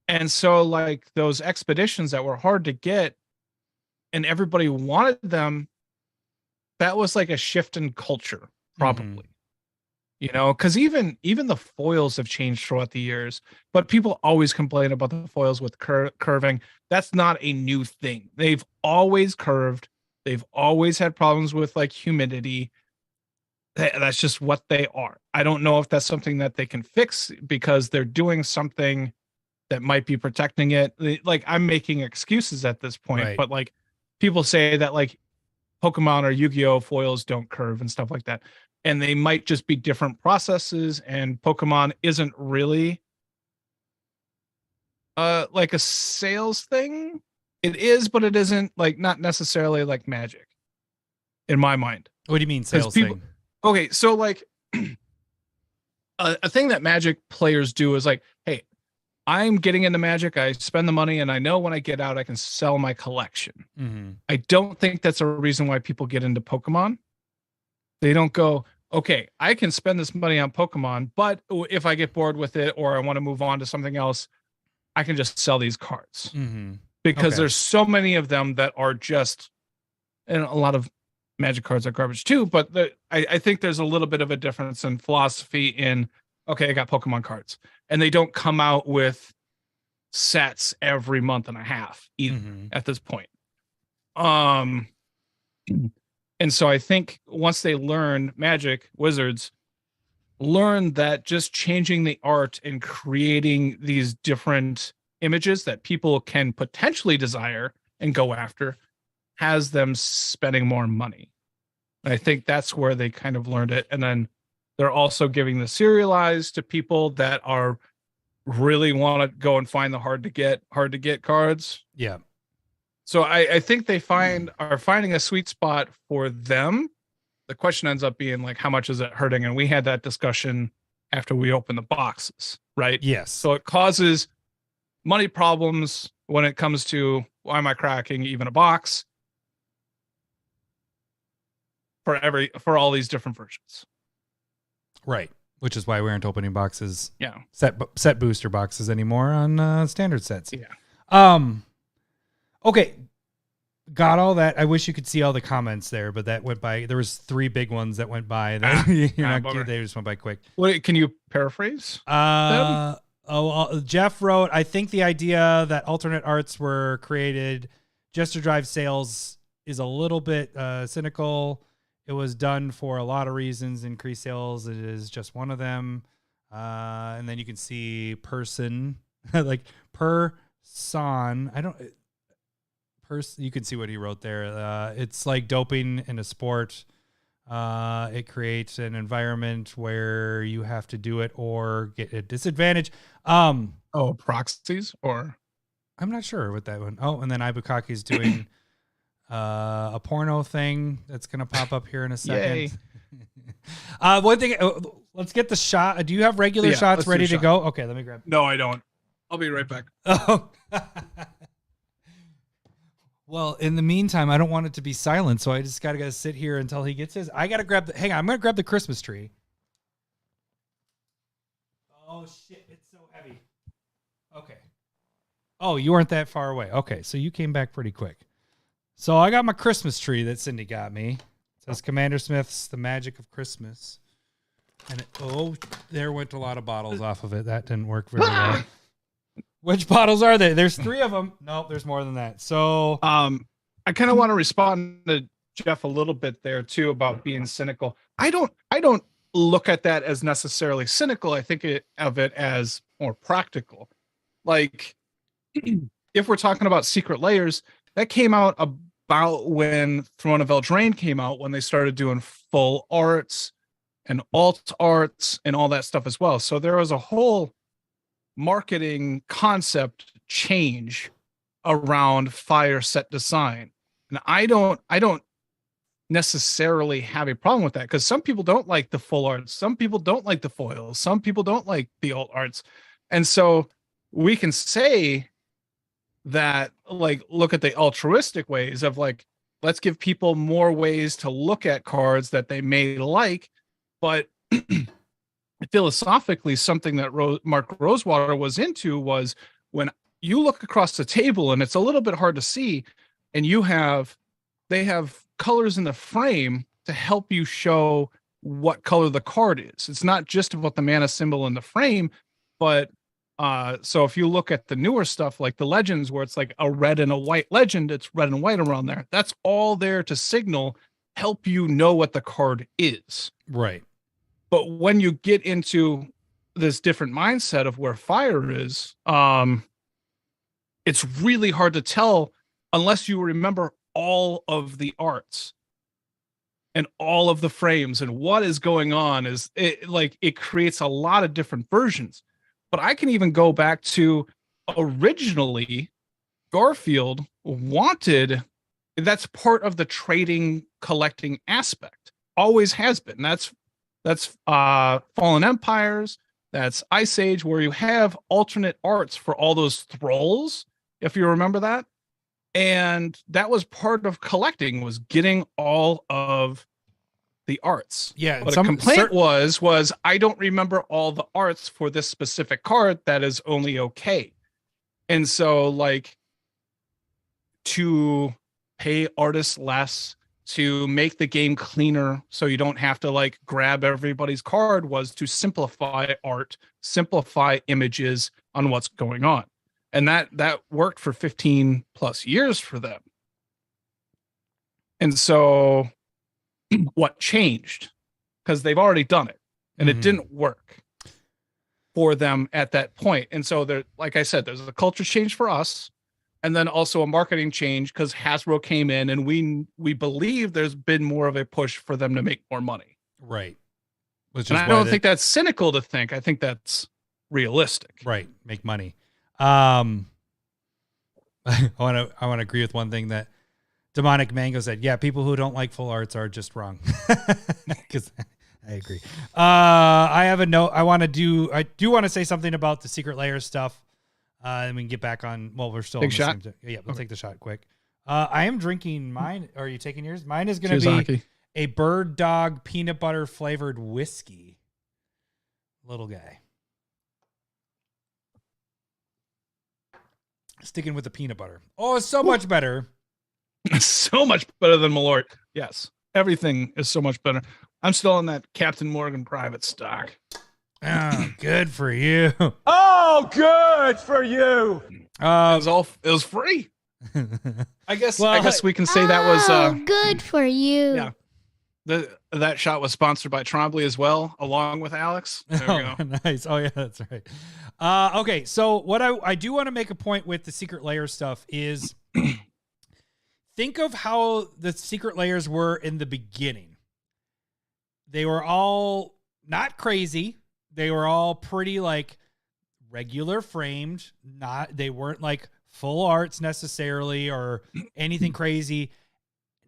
And so like those expeditions that were hard to get and everybody wanted them, that was like a shift in culture, probably. Because even the foils have changed throughout the years, but people always complain about the foils with curving. That's not a new thing. They've always curved. They've always had problems with like humidity. That's just what they are. I don't know if that's something that they can fix because they're doing something that might be protecting it. Like, I'm making excuses at this point, but like people say that like Pokemon or Yu-Gi-Oh foils don't curve and stuff like that. And they might just be different processes, and Pokemon isn't really like a sales thing. It is, but it isn't, like, not necessarily like Magic in my mind. What do you mean sales thing? Okay, so like a thing that Magic players do is like, hey, I'm getting into Magic, I spend the money, and I know when I get out I can sell my collection. I don't think that's a reason why people get into Pokemon. They don't go, okay, I can spend this money on Pokemon, but if I get bored with it or I want to move on to something else, I can just sell these cards. Because there's so many of them that are just, and a lot of Magic cards are garbage too, but I think there's a little bit of a difference in philosophy in, okay, I got Pokemon cards, and they don't come out with sets every month and a half either at this point. And so I think once they learn Magic, Wizards learn that just changing the art and creating these different images that people can potentially desire and go after has them spending more money. And I think that's where they kind of learned it. And then they're also giving the serialized to people that are really want to go and find the hard to get cards. Yeah. So I think they are finding a sweet spot for them. The question ends up being like, how much is it hurting? And we had that discussion after we opened the boxes, right? Yes. So it causes money problems when it comes to, why am I cracking even a box for all these different versions? Right. Which is why we aren't opening boxes. Yeah. Set booster boxes anymore on standard sets. Yeah. Okay. Got all that. I wish you could see all the comments there, but that went by. There was 3 big ones that went by. They just went by quick. Wait, can you paraphrase? Jeff wrote, I think the idea that alternate arts were created just to drive sales is a little bit cynical. It was done for a lot of reasons. Increase sales, it is just one of them. And then you can see person, like person. You can see what he wrote there. It's like doping in a sport. It creates an environment where you have to do it or get a disadvantage. Proxies, or I'm not sure what that one. Oh, and then Ibukaki's doing a porno thing that's going to pop up here in a second. One thing, let's get the shot. Do you have regular shots ready to go? Okay, let me grab. No, I don't. I'll be right back. Oh. Well, in the meantime, I don't want it to be silent, so I just got to sit here until he gets his. I got to grab hang on, I'm going to grab the Christmas tree. Oh, shit, it's so heavy. Okay. Oh, you weren't that far away. Okay, so you came back pretty quick. So I got my Christmas tree that Cindy got me. It says Commander Smith's The Magic of Christmas. And there went a lot of bottles off of it. That didn't work very well. Which bottles are they? There's 3 of them. No, there's more than that. So I kind of want to respond to Jeff a little bit there too about being cynical. I don't look at that as necessarily cynical. I think of it as more practical. Like if we're talking about Secret Lairs, that came out about when Throne of Eldraine came out, when they started doing full arts and alt arts and all that stuff as well. So there was a whole marketing concept change around fire set design. And I don't necessarily have a problem with that, because some people don't like the full arts, some people don't like the foils, some people don't like the alt arts. And so we can say that, like, look at the altruistic ways of like, let's give people more ways to look at cards that they may like. But philosophically, something that Mark Rosewater was into was when you look across the table and it's a little bit hard to see, and they have colors in the frame to help you show what color the card is. It's not just about the mana symbol in the frame, but so if you look at the newer stuff like the legends, where it's like a red and a white legend, it's red and white around there. That's all there to signal, help you know what the card is. Right. But when you get into this different mindset of where fire is, it's really hard to tell unless you remember all of the arts and all of the frames and what is going on. It creates a lot of different versions. But I can even go back to originally Garfield wanted, that's part of the trading collecting aspect, always has been. That's Fallen Empires, that's Ice Age, where you have alternate arts for all those thralls, if you remember that. And that was part of collecting, was getting all of the arts. Yeah. But a complaint was I don't remember all the arts for this specific card that is only okay. And so, like, to pay artists less to make the game cleaner so you don't have to like grab everybody's card was to simplify art, simplify images on what's going on. And that worked for 15 plus years for them. And so what changed? Because they've already done it and it didn't work for them at that point. And so there, like I said, there's a culture change for us. And then also a marketing change because Hasbro came in and we believe there's been more of a push for them to make more money. Right. And I don't think that's cynical to think. I think that's realistic. Right. Make money. I want to agree with one thing that Demonic Mango said. Yeah, people who don't like full arts are just wrong. Because I agree. I have a note. I do want to say something about the Secret Lairs stuff. And we can get back on. Well, we're still Big shot. Yeah, we'll take the shot quick. I am drinking mine. Are you taking yours? Mine is going to be a Bird Dog peanut butter flavored whiskey. Little guy. Sticking with the peanut butter. Oh, it's so much better. So much better than Malort. Yes, everything is so much better. I'm still on that Captain Morgan private stock. Oh, good for you. Oh, good for you. It was free. I guess we can say that was good for you. Yeah. That shot was sponsored by Trombley as well, along with Alex. There we go. Nice. Oh yeah, that's right. Okay, so what I do want to make a point with the Secret Lair stuff is think of how the Secret Lairs were in the beginning. They were all not crazy. They were all pretty like regular framed. They weren't like full arts necessarily or anything crazy.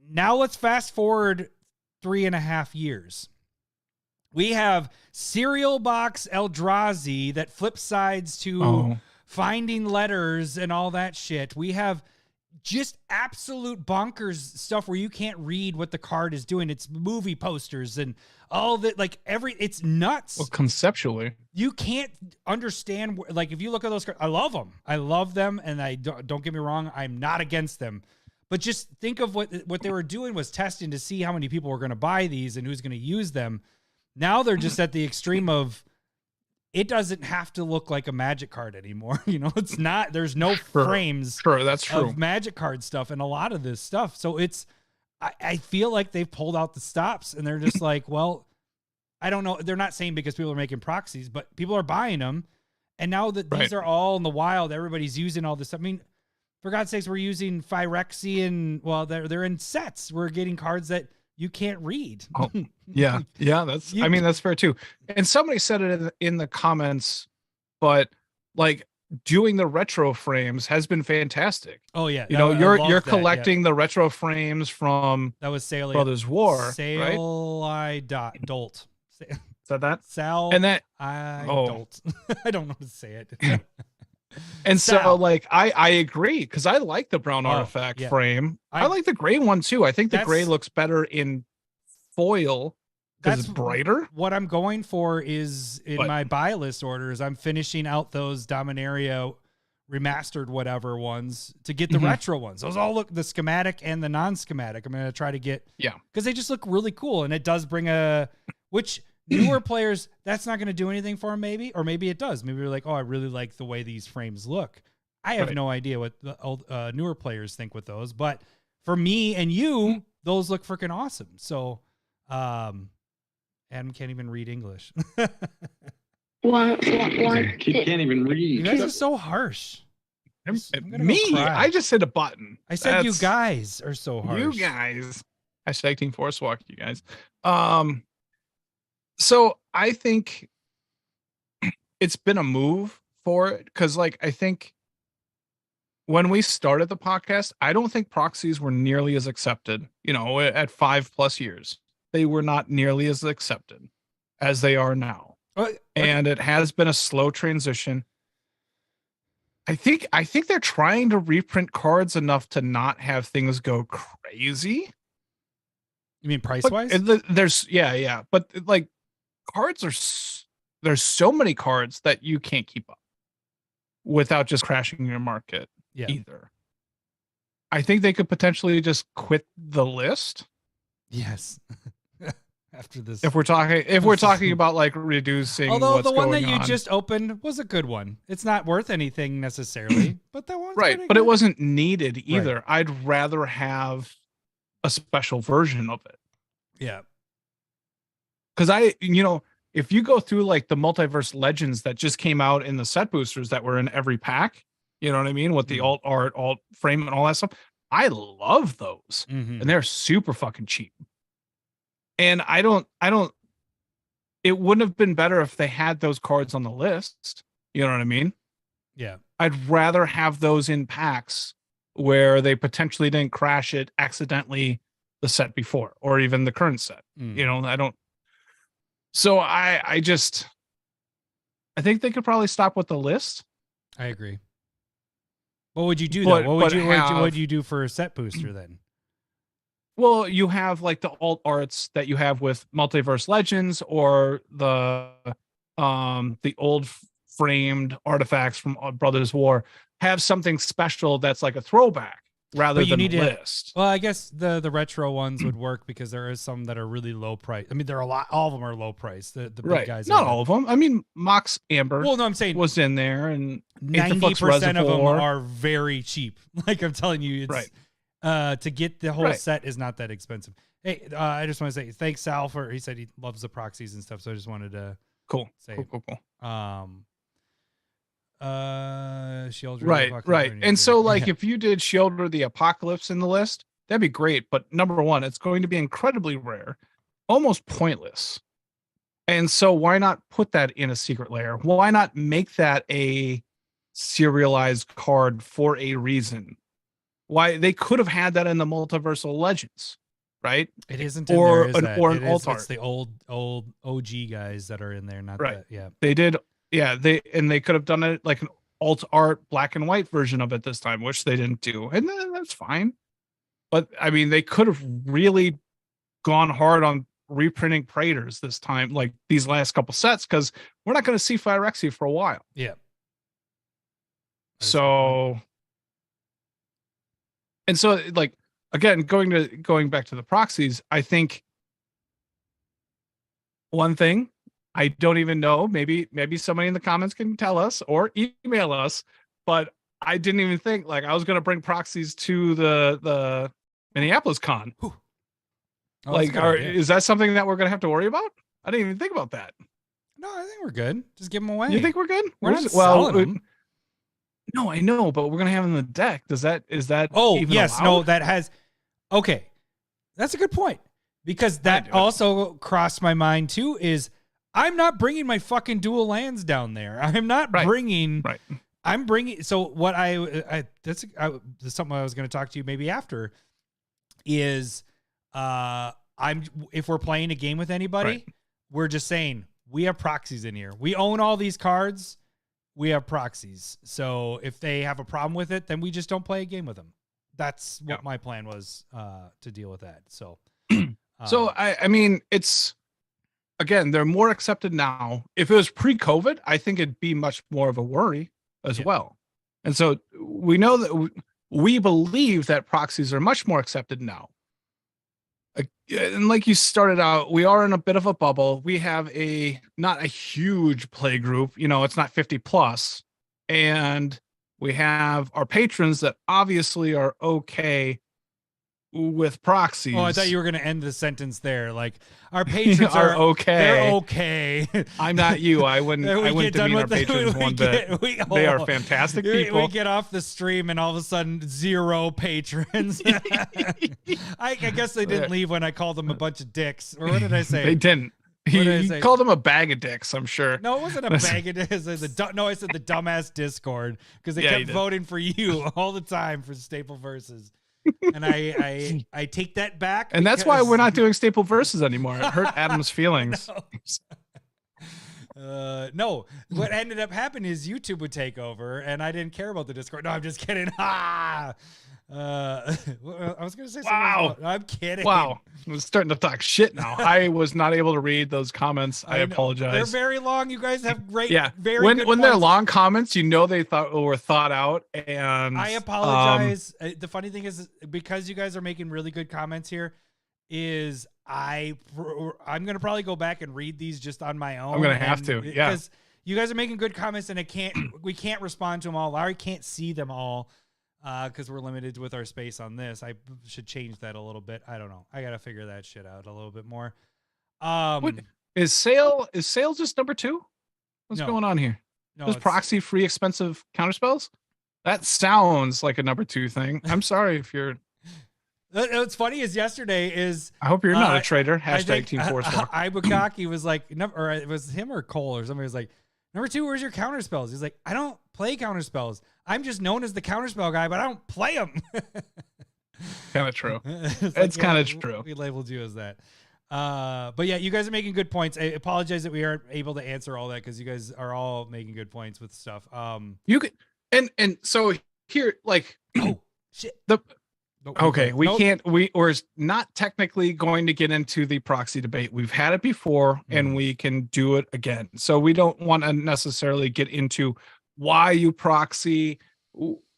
Now let's fast forward 3.5 years. We have Cereal Box Eldrazi that flips sides to finding letters and all that shit. We have just absolute bonkers stuff where you can't read what the card is doing. It's movie posters and all that, like it's nuts. Well, conceptually, you can't understand. Like if you look at those cards, I love them. I love them, and I don't get me wrong. I'm not against them, but just think of what they were doing was testing to see how many people were going to buy these and who's going to use them. Now they're just at the extreme of it doesn't have to look like a Magic card anymore. You know, it's not. There's no frames. Sure, that's true. Of Magic card stuff and a lot of this stuff. So I feel like they've pulled out the stops and they're just like, well, I don't know. They're not saying because people are making proxies, but people are buying them. And now that these are all in the wild, everybody's using all this stuff. I mean, for God's sakes, we're using Phyrexian. Well, they're in sets. We're getting cards that you can't read. Oh, yeah. That's fair too. And somebody said it in the comments, but like doing the retro frames has been fantastic. Oh yeah. You're collecting the retro frames from that was Sale Brothers War. Dolt. Said that? Sal and that Dolt. I don't know how to say it. And so like I agree because I like the brown artifact frame. I like the gray one too. I think the gray looks better in foil because it's brighter. What I'm going for is my buy list orders. I'm finishing out those Dominaria remastered whatever ones to get the retro ones. Those all look the schematic and the non-schematic. I'm going to try to get because they just look really cool and it does bring which newer players, that's not going to do anything for them, maybe, or maybe it does. Maybe you're like, oh, I really like the way these frames look. I have no idea what the old newer players think with those, but for me and you, those look freaking awesome. So, Adam can't even read English. He can't even read. You guys are so harsh. I just hit a button. I said you guys are so harsh. You guys. Hashtag Team Force Walk, you guys. So I think it's been a move for it because, like, I think when we started the podcast, I don't think proxies were nearly as accepted. You know, at 5+ years, they were not nearly as accepted as they are now, and it has been a slow transition. I think they're trying to reprint cards enough to not have things go crazy. You mean price wise? There's but like. Cards there's so many cards that you can't keep up without just crashing your market either. I think they could potentially just quit the list Yes. After this, If we're talking about like reducing, although what's the one that going you on. just opened was a good one. It's not worth anything necessarily, but that one's Right, pretty but good. it wasn't needed either. I'd rather have a special version of it. Yeah. Because if you go through like the Multiverse Legends that just came out in the set boosters that were in every pack, you know what I mean? With the alt art, alt frame, and all that stuff. I love those. Mhm. And they're super fucking cheap. And I don't, it wouldn't have been better if they had those cards on the list. You know what I mean? Yeah. I'd rather have those in packs where they potentially didn't crash it accidentally the set before, or even the current set. You know, I don't. So I think they could probably stop with the list. I agree. What would you do But- though? What but would you do for a set booster then? Well, you have like the alt arts that you have with Multiverse Legends, or the old framed artifacts from Brothers War have something special that's like a throwback rather But you than need a to- list. Well, I guess the retro ones would work because there is some that are really low price. I mean, there are all of them are low price. The big Right. guys. Not are all of them. I mean, Mox Amber Well, no, I'm saying was in there, and 90% of them Reservoir. are very cheap. Like I'm telling you, it's to get the whole Right. set is not that expensive. Hey, I just want to say thanks, Sal, for he said he loves the proxies and stuff. So I just wanted to Cool. say, Cool. Shield. Right. And so, like, if you did Shield or the Apocalypse in the list, that'd be great. But number one, it's going to be incredibly rare, almost pointless. And so, why not put that in a secret layer? Why not make that a serialized card for a reason? Why they could have had that in the Multiversal Legends, right? It isn't in Or there, is an- that? or an It is- alt art. It's the old OG guys that are in there, not Right. that. Yeah. They did, yeah. They could have done it like an alt art black and white version of it this time, which they didn't do, and then that's fine. But I mean, they could have really gone hard on reprinting Praetors this time, like these last couple sets, because we're not going to see Phyrexia for a while. Yeah. So, and so, like, again, going back to the proxies, I think one thing I don't even know, maybe somebody in the comments can tell us or email us, but I didn't even think like I was going to bring proxies to the Minneapolis con. Oh, that's a Like, good idea. is that something that we're going to have to worry about? I didn't even think about that. No, I think we're good. Just give them away. You think we're good? We're not Well, selling them. no, I know, but we're going to have them in the deck. Is that Oh, even yes. allowed? No, that has. Okay. That's a good point. Because that do it. also crossed my mind too is I'm not bringing my fucking dual lands down there. I'm not bringing. Right. I'm bringing. So what that's something I was going to talk to you maybe after is if we're playing a game with anybody, we're just saying we have proxies in here. We own all these cards. We have proxies. So if they have a problem with it, then we just don't play a game with them. That's what my plan was to deal with that. So, So I mean, it's again, they're more accepted now. If it was pre-COVID, I think it'd be much more of a worry as well. And so we know that we believe that proxies are much more accepted now. And like you started out, we are in a bit of a bubble. We have not a huge play group, it's not 50 plus. And we have our patrons that obviously are okay with proxies. Oh, I thought you were going to end the sentence there. Like our patrons are okay. They're okay. I'm not you. I wouldn't demean our patrons one bit. They are fantastic people. We get off the stream and all of a sudden 0 patrons. I guess they didn't leave when I called them a bunch of dicks. Or what did I say? They didn't. He called them a bag of dicks, I'm sure. No, it wasn't a bag of dicks. I said the dumbass Discord because they kept voting for you all the time for Staple Versus. And I take that back. And that's why we're not doing Staple Versus anymore. It hurt Adam's feelings. No, what ended up happening is YouTube would take over and I didn't care about the Discord. No, I'm just kidding. I was going to say something. Wow. No, I'm kidding. Wow. I'm starting to talk shit now. I was not able to read those comments. I apologize. They're very long. You guys have great, very when good they're points. long comments, they were thought out. And I apologize. The funny thing is because you guys are making really good comments here, is I'm gonna probably go back and read these just on my own. I'm gonna have to, yeah. Because you guys are making good comments, and we can't respond to them all. Larry can't see them all because we're limited with our space on this. I should change that a little bit. I don't know. I gotta figure that shit out a little bit more. What is sale? Is sale just number 2? What's going on here? No, Does proxy free expensive counterspells? That sounds like a number 2 thing. I'm sorry if you're. What's funny is yesterday is. I hope you're not a trader. Hashtag Team Force. Ibukaki was like, or it was him or Cole or somebody was like, number 2, where's your counterspells? He's like, I don't play counterspells. I'm just known as the counterspell guy, but I don't play them. Kind of true. It's kind of true. We labeled you as that. But yeah, you guys are making good points. I apologize that we aren't able to answer all that because you guys are all making good points with stuff. You could, and so here, like, oh shit. We're not technically going to get into the proxy debate. We've had it before and we can do it again. So we don't want to necessarily get into why you proxy,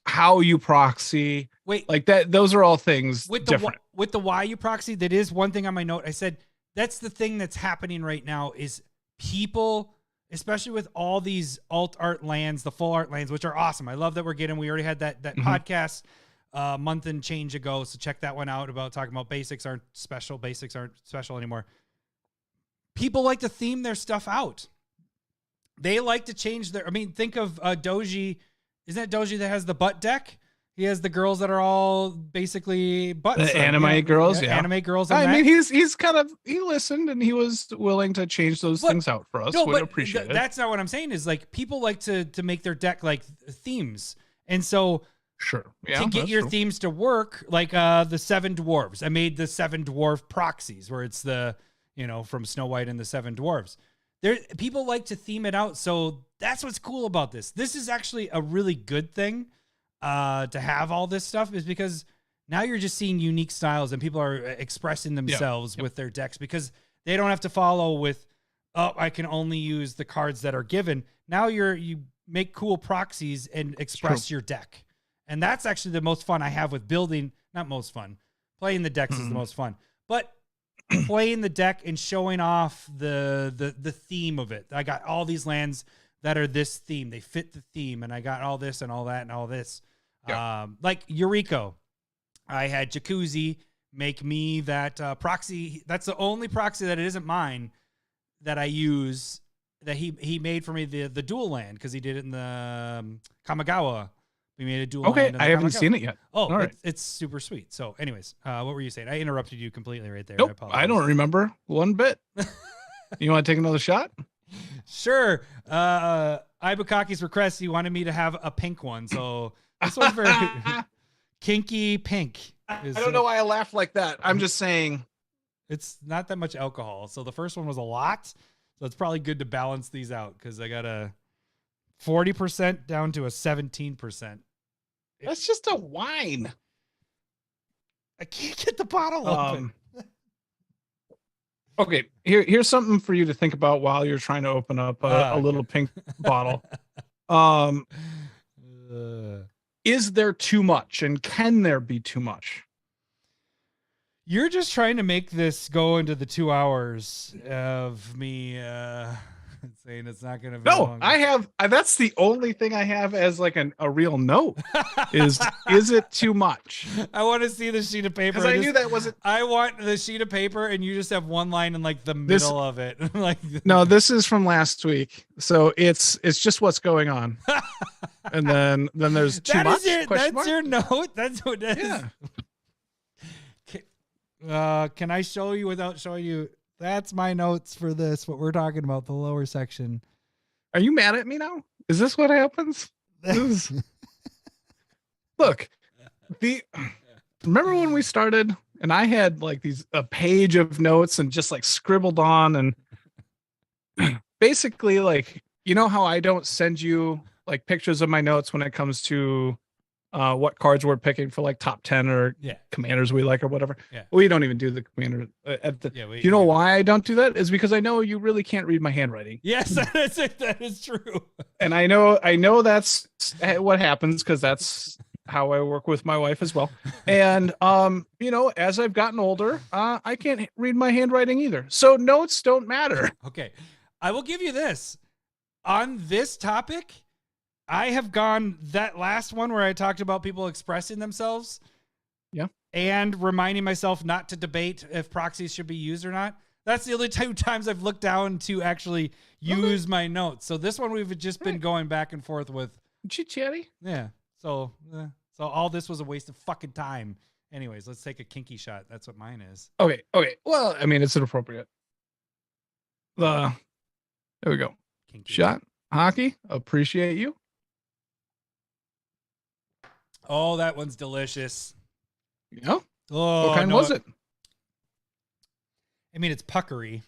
how you proxy. Wait, like that. Those are all things different. With the why you proxy, that is one thing on my note. I said, that's the thing that's happening right now is people, especially with all these alt art lands, the full art lands, which are awesome. I love that we're getting, we already had that podcast month and change ago. So check that one out about talking about basics aren't special anymore. People like to theme their stuff out. They like to change think of Doji. Isn't that Doji that has the butt deck? He has the girls that are all basically butts. The anime girls, yeah. Anime girls. I mean, he's kind of, he listened and he was willing to change those things out for us. No, We'd appreciate it. That's not what I'm saying is like people like to make their deck like themes. And so sure. Yeah, to get your themes to work, like the 7 dwarves. I made the 7 dwarf proxies where it's the, from Snow White and the 7 dwarves. People like to theme it out. So that's what's cool about this. This is actually a really good thing. To have all this stuff is because now you're just seeing unique styles and people are expressing themselves with their decks because they don't have to follow with, I can only use the cards that are given. Now you make cool proxies and express your deck. And that's actually the most fun I have with building, not most fun. Playing the decks is the most fun, but playing the deck and showing off the theme of it. I got all these lands that are this theme. They fit the theme, and I got all this and all that and all this. Yeah. Like Yuriko, I had Jacuzzi make me that proxy. That's the only proxy that it isn't mine that I use that he made for me the dual land because he did it in the Kamigawa. We made a dual land. Okay, I haven't seen it yet. Oh, all right. It's super sweet. So anyways, what were you saying? I interrupted you completely right there. Nope, I don't remember one bit. You want to take another shot? Sure. Ibukaki's request, he wanted me to have a pink one. So this one's very kinky pink. I don't know why I laughed like that. I'm just saying. It's not that much alcohol. So the first one was a lot. So it's probably good to balance these out because I got a 40% down to a 17%. That's just a wine. I can't get the bottle open. Okay, here's something for you to think about while you're trying to open up a little pink bottle. Is there too much, and can there be too much? You're just trying to make this go into the 2 hours of me saying it's not going to be long. I have. That's the only thing I have as like a real note. Is it too much? I want to see the sheet of paper. Because I knew that wasn't. I want the sheet of paper, and you just have one line in like the middle of it. Like no, this is from last week, so it's just what's going on. And then there's too much. That's your note. That's what it is. Yeah. Can I show you without showing you? That's my notes for this. What we're talking about, the lower section. Are you mad at me now? Is this what happens? Look, remember when we started and I had like a page of notes and just like scribbled on and basically like, you know how I don't send you like pictures of my notes when it comes to what cards we're picking for like top 10 or commanders we like or whatever. Yeah. We don't even do the commander you know why I don't do that is because I know you really can't read my handwriting. Yes, that is true. And I know that's what happens because that's how I work with my wife as well. And you know, as I've gotten older, I can't read my handwriting either. So notes don't matter. Okay. I will give you this. On this topic, I have gone that last one where I talked about people expressing themselves. Yeah. And reminding myself not to debate if proxies should be used or not. That's the only two times I've looked down to actually use my notes. So this one we've just been going back and forth with. Chit-chatty. Yeah. So all this was a waste of fucking time. Anyways, let's take a kinky shot. That's what mine is. Okay. Well, I mean, it's inappropriate. There we go. Kinky. Shot. Hockey. Appreciate you. Oh, that one's delicious. Yeah. Oh, what kind was it? I mean, it's puckery.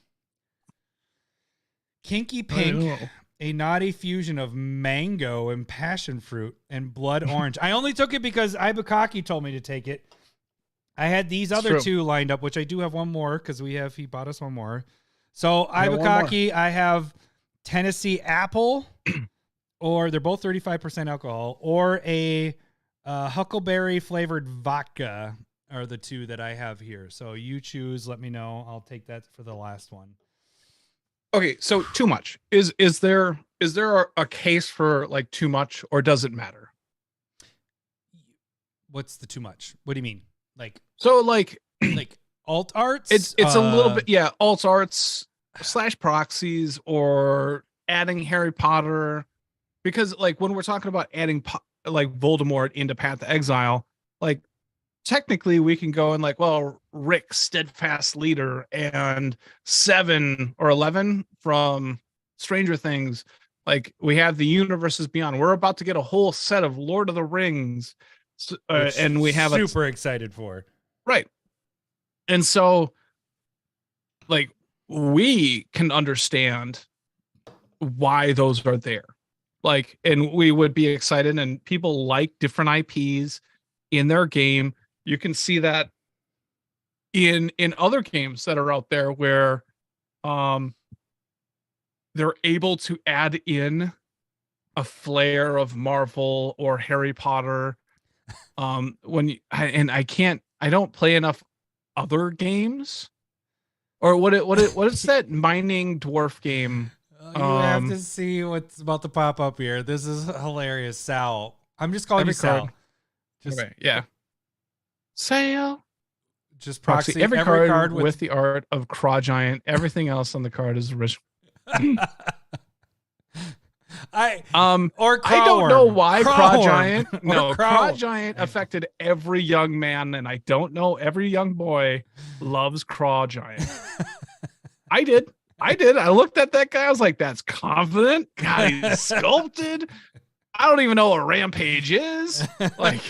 Kinky pink, a naughty fusion of mango and passion fruit and blood orange. I only took it because Ibukaki told me to take it. I had these other two lined up, which I do have one more because he bought us one more. So Ibukaki, I have Tennessee apple, or they're both 35% alcohol, or a huckleberry flavored vodka are the two that I have here. So you choose, let me know. I'll take that for the last one. Okay, so too much. Is there a case for like too much, or does it matter? What's the too much? What do you mean? Like alt arts? It's a little bit, yeah, alt arts / proxies, or adding Harry Potter, because like when we're talking about adding like Voldemort into Path to Exile, like technically we can go and like, well, Rick, steadfast leader, and 7 or 11 from Stranger Things. Like we have the universes beyond. We're about to get a whole set of Lord of the Rings, and we have super excited for. Right. And so like we can understand why those are there. Like, and we would be excited, and people like different IPs in their game. You can see that in other games that are out there where they're able to add in a flair of Marvel or Harry Potter. I don't play enough other games. Or what is that mining dwarf game? You have to see what's about to pop up here. This is hilarious. Sal. I'm just calling you Sal. Just, okay, yeah. Sal. Just proxy. Every card with the art of Craw Giant. Everything else on the card is original. I don't know why Craw Giant. No, Craw Giant affected every young man, and I don't know every young boy loves Craw Giant. I did. I looked at that guy. I was like, that's confident. God, he's sculpted. I don't even know what Rampage is. Like,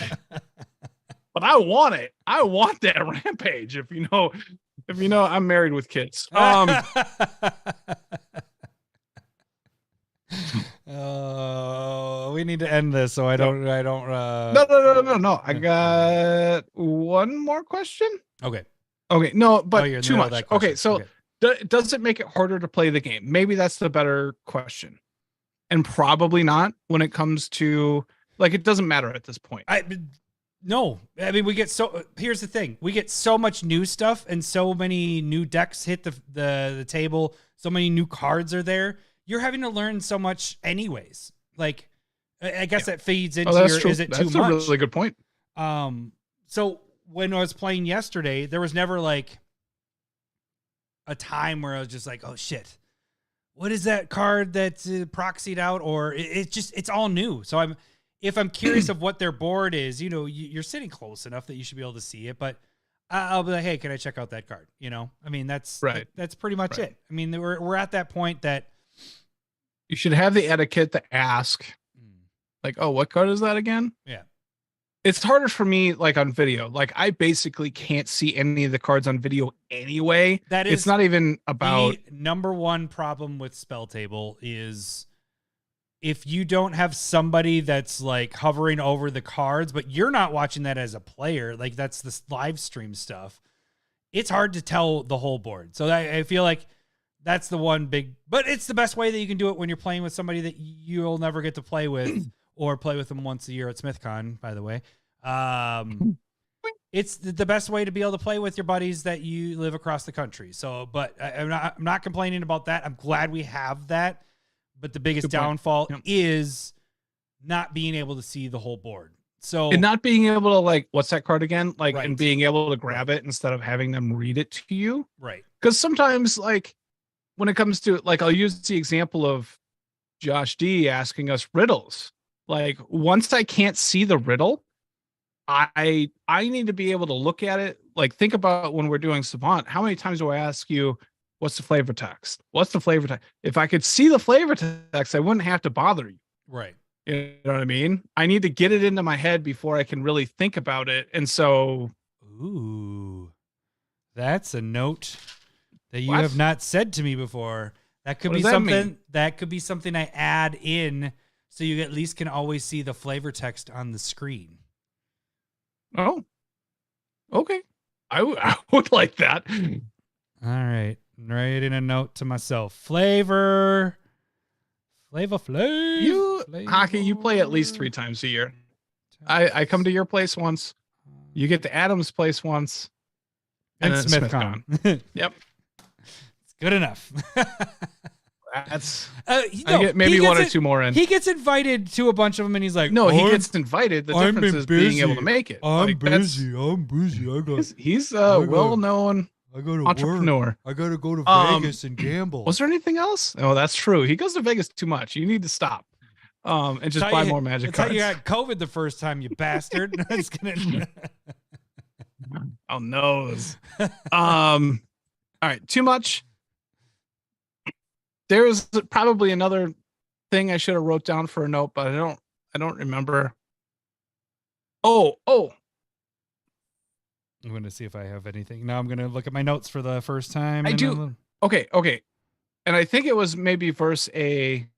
but I want it. I want that Rampage. If you know, I'm married with kids. We need to end this so I don't No. I got one more question. Okay, no, but too much. Okay, so does it make it harder to play the game? Maybe that's the better question. And probably not when it comes to, like, it doesn't matter at this point. No, I mean, here's the thing. We get so much new stuff, and so many new decks hit the table. So many new cards are there. You're having to learn so much anyways. Like, I guess that feeds into true. Is it that's too much? That's a really good point. So when I was playing yesterday, there was never like a time where I was just like, oh shit, what is that card that's proxied out? Or it's all new. So if I'm curious of what their board is, you're sitting close enough that you should be able to see it, but I'll be like, hey, can I check out that card? I mean, that's right. That's pretty much it. I mean, we're at that point that you should have the etiquette to ask, like, oh, what card is that again? Yeah. It's harder for me, like, on video. Like, I basically can't see any of the cards on video anyway. It's not even about... The number one problem with Spell Table is if you don't have somebody that's, like, hovering over the cards, but you're not watching that as a player, like, that's the live stream stuff, it's hard to tell the whole board. So I feel like that's the one big... But it's the best way that you can do it when you're playing with somebody that you'll never get to play with, or play with them once a year at SmithCon, by the way. It's the best way to be able to play with your buddies that you live across the country. So, but I'm not complaining about that. I'm glad we have that. But the biggest downfall is not being able to see the whole board. So, and not being able to, like, what's that card again? Like, and being able to grab it instead of having them read it to you. Right. Because sometimes, like, when it comes to, like, I'll use the example of Josh D asking us riddles. Like, once I can't see the riddle, I need to be able to look at it. Like, think about when we're doing Savant. How many times do I ask you, what's the flavor text? What's the flavor text? If I could see the flavor text, I wouldn't have to bother you. Right. You know what I mean? I need to get it into my head before I can really think about it. And so, ooh, that's a note that you have not said to me before. That could be something that could be something I add in so you at least can always see the flavor text on the screen. Oh, okay. I would like that. All right. I'm writing a note to myself. Flavor. Hockey, you play at least 3 times a year. I come to your place once. You get to Adam's place once. And SmithCon. Yep. It's good enough. That's I get maybe 1 or 2 more in. He gets invited to a bunch of them, and he's like, "No, he gets invited. The difference is being able to make it. I'm busy. He's a well-known entrepreneur. Work. I gotta go to Vegas and gamble." Was there anything else? Oh, that's true. He goes to Vegas too much. You need to stop. And just buy more magic cards. That's how you got COVID the first time, you bastard. Oh no. All right, too much. There's probably another thing I should have wrote down for a note, but I don't remember. Oh. I'm going to see if I have anything. Now I'm going to look at my notes for the first time. I do. Okay. And I think it was maybe verse A.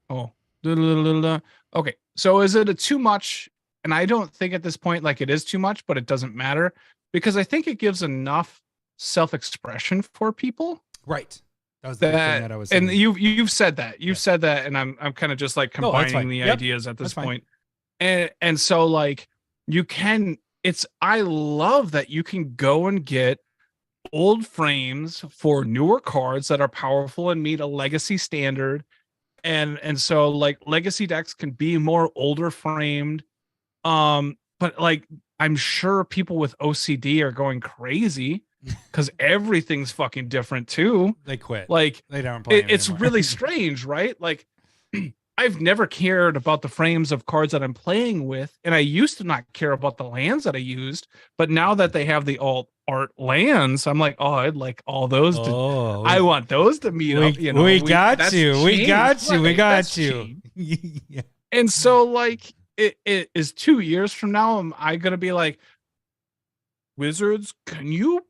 Oh. Okay. So is it a too much? And I don't think at this point, like, it is too much, but it doesn't matter because I think it gives enough self-expression for people. Right. That was the big thing that I was saying. And you've said that. You've said that, and I'm kind of just like combining the ideas at this point. And so, like, you can, I love that you can go and get old frames for newer cards that are powerful and meet a legacy standard. And so, like, legacy decks can be more older framed. But, like, I'm sure people with OCD are going crazy because everything's fucking different too. They quit. Like, they don't play it's really strange, right? Like, I've never cared about the frames of cards that I'm playing with, and I used to not care about the lands that I used, but now that they have the alt art lands, I'm like, oh, I'd like all those I want those to meet up. You know, we got you. Yeah. And so, like, it is 2 years from now, am I gonna be like, Wizards, could you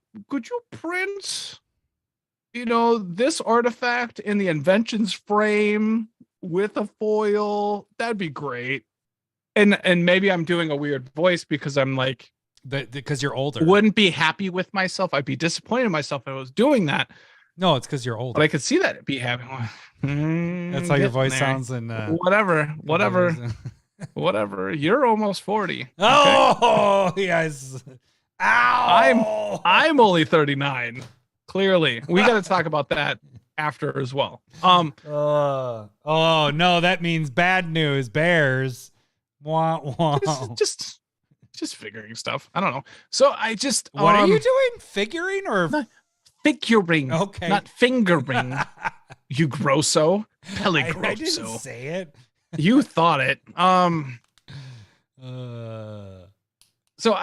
print, this artifact in the inventions frame with a foil? That'd be great. And maybe I'm doing a weird voice because I'm like, because you're older. Wouldn't be happy with myself. I'd be disappointed in myself if I was doing that. No, it's because you're older. But I could see that it'd be happening. That's how your voice sounds. And whatever. You're almost 40. Oh, okay? Yes. Ow! I'm only 39. Clearly, we got to talk about that after as well. Oh no, that means bad news. Bears. Wah, wah. Just figuring stuff. I don't know. So I just what are you doing? Figuring or figuring? Okay, not fingering. You grosso, Peligroso. I didn't say it. You thought it. So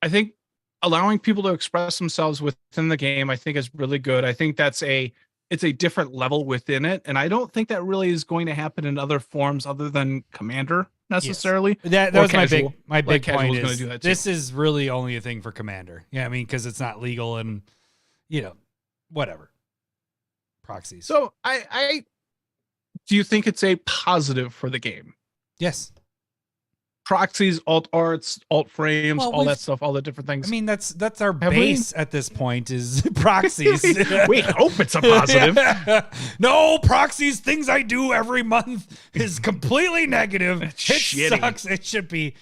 I think allowing people to express themselves within the game, I think, is really good. I think it's a different level within it, and I don't think that really is going to happen in other forms other than Commander necessarily. Yes. That was casual, my big point. Is do that too. This is really only a thing for Commander. Yeah, I mean, because it's not legal and whatever. Proxies. So I do you think it's a positive for the game? Yes. proxies, alt arts, alt frames, Well, all that stuff, all the different things. I mean, that's our Have we? base at this point is proxies. We hope it's a positive. Yeah. No, proxies, things I do every month is completely negative. It shitty. sucks. It should be.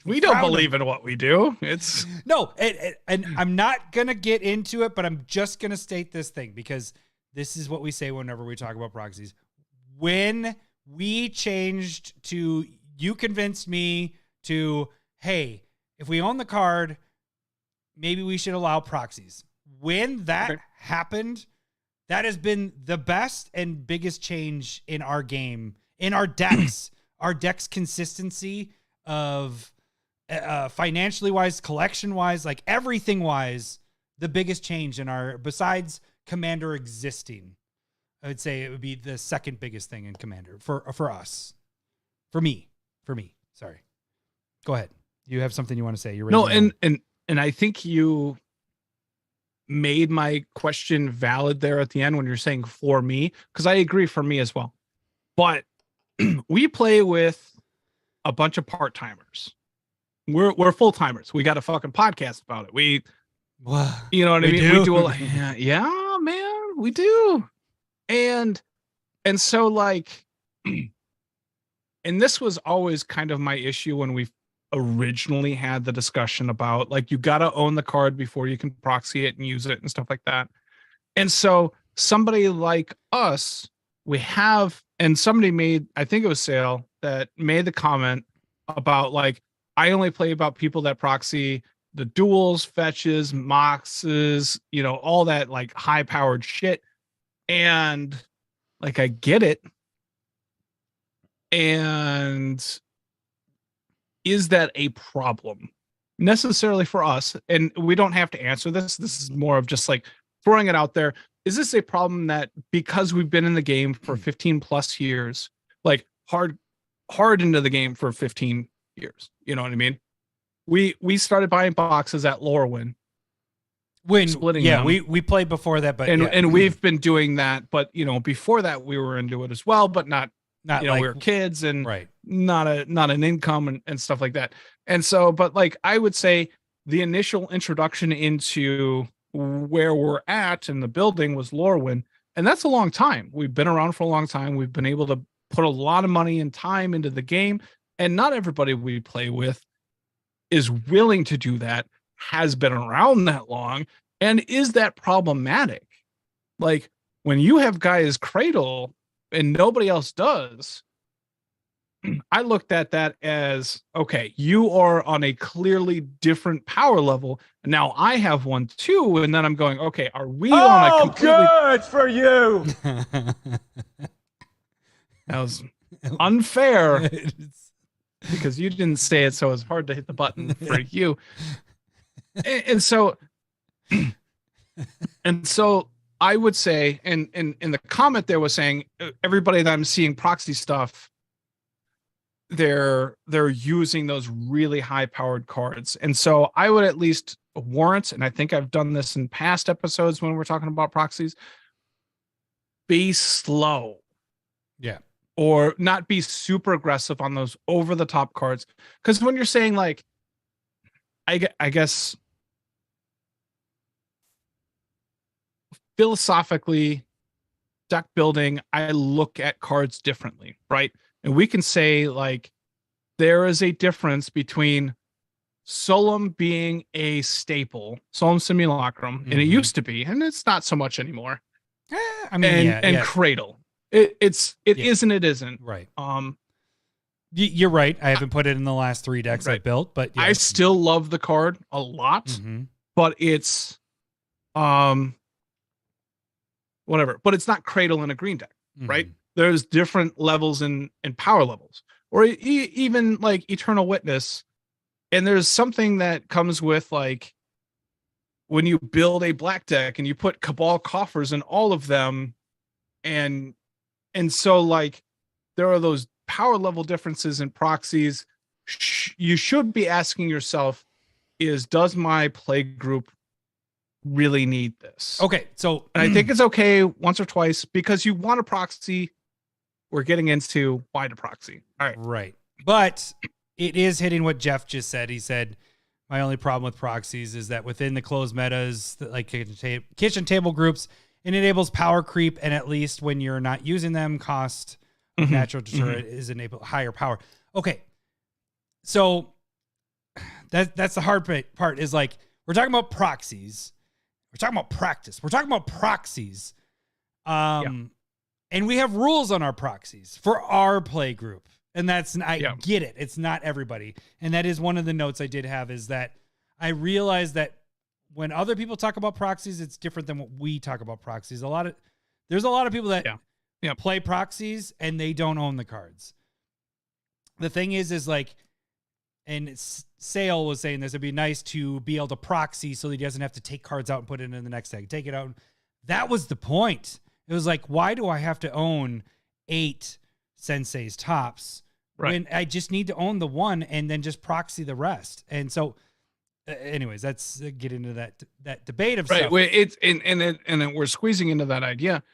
We don't believe in what we do. It's No, and I'm not going to get into it, but I'm just going to state this thing because this is what we say whenever we talk about proxies. When we changed to, you convinced me to, hey, if we own the card, maybe we should allow proxies. When that happened, that has been the best and biggest change in our game, in our decks, our decks consistency of financially wise, collection wise, like everything wise, the biggest change in our, besides Commander existing, I would say it would be the second biggest thing in Commander for us, for me. Sorry. Go ahead. You have something you want to say? You're no, and I think you made my question valid there at the end when you're saying for me, because I agree for me as well. But we play with a bunch of part-timers. We're full-timers. We got a fucking podcast about it. You know what I mean? We do a lot. Yeah, man, we do. And so like, and this was always kind of my issue when we originally had the discussion about like, you got to own the card before you can proxy it and use it and stuff like that. And so somebody like us, we have, and somebody made, I think it was Sale that made the comment about like, I only play about people that proxy the duels, fetches, moxes, you know, all that like high powered shit. And like, I get it. And is that a problem necessarily for us? And we don't have to answer this. This is more of just like throwing it out there. Is this a problem that because we've been in the game for 15 plus years, like hard into the game for 15 years, you know what I mean? We started buying boxes at Lorwyn. Splitting them. we played before that, but and we've been doing that, but you know, before that we were into it as well, but not you know, like, we were kids and right. not an income and stuff like that. And so, but like I would say the initial introduction into where we're at in the building was Lorwyn, and that's a long time. We've been around for a long time. We've been able to put a lot of money and time into the game, and not everybody we play with is willing to do that, has been around that long. And is that problematic? Like when you have guys cradle and nobody else does, I looked at that as, okay, you are on a clearly different power level. And now I have one too. And then I'm going, okay, are we on a completely... good for you. That was unfair. Because you didn't say it, so it's hard to hit the button for you. And so I would say, and in the comment there was saying everybody that I'm seeing proxy stuff, they're using those really high powered cards. And so I would at least warrant, and I think I've done this in past episodes when we're talking about proxies, be slow. Yeah. Or not be super aggressive on those over the top cards. Because when you're saying like, I guess philosophically, deck building, I look at cards differently, right? And we can say like, there is a difference between Solum being a staple, Solum Simulacrum, and it used to be, and it's not so much anymore. I mean, and Cradle. It is and it isn't. Right. You're right. I haven't put it in the last 3 decks I built, but I still love the card a lot, but it's whatever. But it's not Cradle in a green deck, right? There's different levels in power levels, or even like Eternal Witness. And there's something that comes with like when you build a black deck and you put Cabal coffers in all of them, and so like there are those power level differences in proxies. You should be asking yourself, does my play group really need this? Okay. So and I think it's okay once or twice because you want a proxy. We're getting into why to proxy. All right. Right. But it is hitting what Jeff just said. He said, my only problem with proxies is that within the closed metas, like kitchen table groups, it enables power creep, and at least when you're not using them, cost of natural deterrent is enable higher power. Okay, so that's the hard part is like, we're talking about proxies. We're talking about practice. We're talking about proxies. And we have rules on our proxies for our play group. And I get it. It's not everybody. And that is one of the notes I did have, is that I realized that when other people talk about proxies, it's different than what we talk about proxies. There's a lot of people that play proxies and they don't own the cards. The thing is like, and Sale was saying this, it'd be nice to be able to proxy so that he doesn't have to take cards out and put it in the next deck. Take it out. That was the point. It was like, why do I have to own 8 Sensei's tops when I just need to own the one and then just proxy the rest? And so, anyways, let's get into that debate of stuff. It's and we're squeezing into that idea,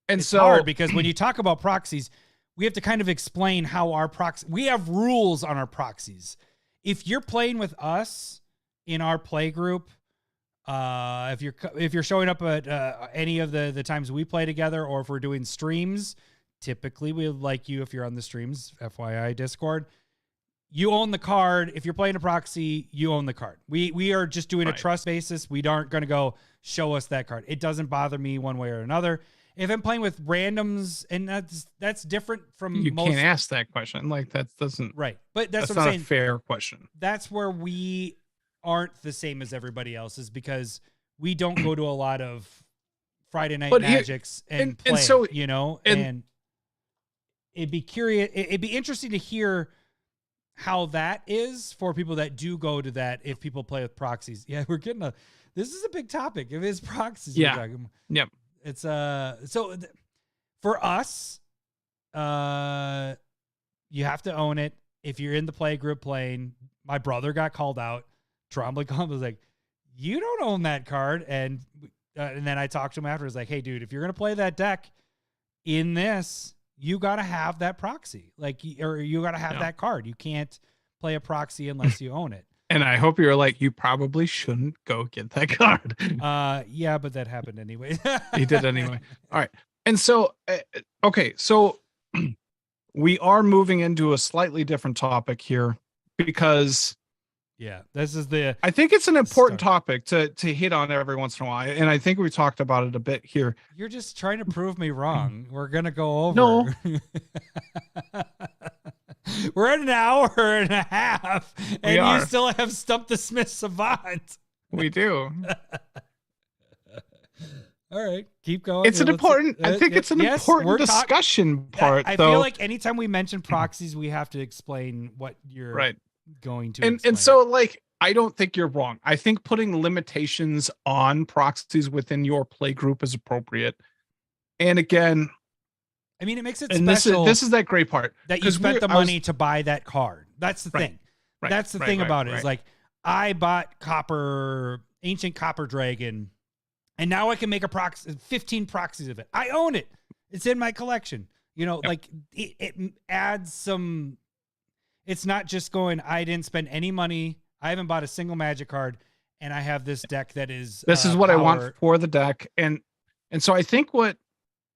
and it's so hard because when you talk about proxies, we have to kind of explain how our we have rules on our proxies. If you're playing with us in our play group, if you're showing up at any of the times we play together, or if we're doing streams, typically we would like you, if you're on the streams, FYI Discord, you own the card. If you're playing a proxy, you own the card. We are just doing a trust basis. We aren't going to go show us that card. It doesn't bother me one way or another. If I'm playing with randoms, and that's different from can't ask that question. Like that doesn't But that's what not I'm saying. A fair question. That's where we aren't the same as everybody else, is because we don't go to a lot of Friday Night Magics and play. So, and it'd be interesting to hear how that is for people that do go to that. If people play with proxies, this is a big topic. If it's proxies, Yep. It's for us, you have to own it. If you're in the play group playing, my brother got called out. Trombley was like, "You don't own that card," and then I talked to him after. I was like, "Hey, dude, if you're gonna play that deck in this, you gotta have that proxy, or you gotta have that card. You can't play a proxy unless you own it." And I hope you're like, you probably shouldn't go get that card. Yeah, but that happened anyway. He did anyway. All right. And so, okay. So we are moving into a slightly different topic here, because this is I think it's an important topic to hit on every once in a while. And I think we talked about it a bit here. You're just trying to prove me wrong. We're going to go over. No. We're at an hour and a half, and you still have Stump the Smith Savant. We do. All right, keep going. It's an important. I think it's an important discussion part. I feel like anytime we mention proxies, we have to explain what you're going to. And so, like, I don't think you're wrong. I think putting limitations on proxies within your play group is appropriate. And again, I mean, it makes it and special. This is that great part, that you spent the money to buy that card. That's the thing. Right. That's the thing about it. Is like, I bought Ancient Copper Dragon, and now I can make 15 proxies of it. I own it. It's in my collection. Like it adds some. It's not just going, I didn't spend any money. I haven't bought a single Magic card, and I have this deck that is. This is what I want for the deck, and so I think what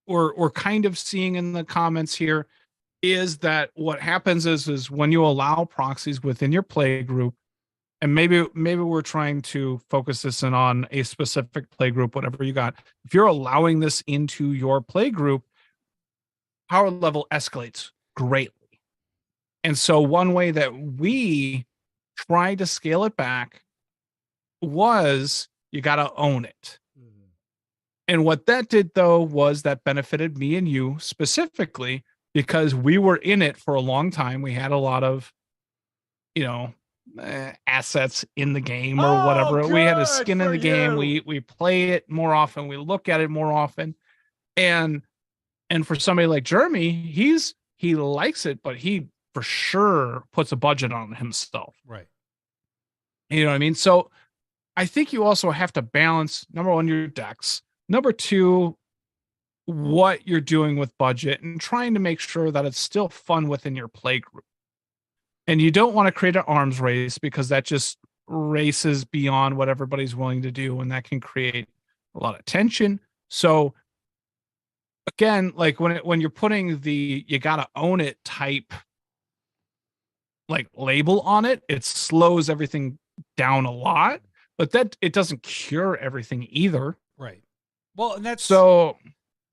we're kind of seeing in the comments here is that what happens is when you allow proxies within your play group, and maybe we're trying to focus this in on a specific play group, whatever you got. If you're allowing this into your play group, power level escalates greatly. And so one way that we tried to scale it back was you got to own it. And what that did, though, was that benefited me and you specifically, because we were in it for a long time. We had a lot of, assets in the game or whatever. We had a skin in the game. We play it more often. We look at it more often. And for somebody like Jeremy, he likes it, but he for sure puts a budget on himself. Right. You know what I mean? So I think you also have to balance, number one, your decks. Number two, what you're doing with budget, and trying to make sure that it's still fun within your play group. And you don't want to create an arms race because that just races beyond what everybody's willing to do, and that can create a lot of tension. So again, like when you're putting the you gotta own it type like label on it, it slows everything down a lot, but that it doesn't cure everything either. Right. Well, and that's so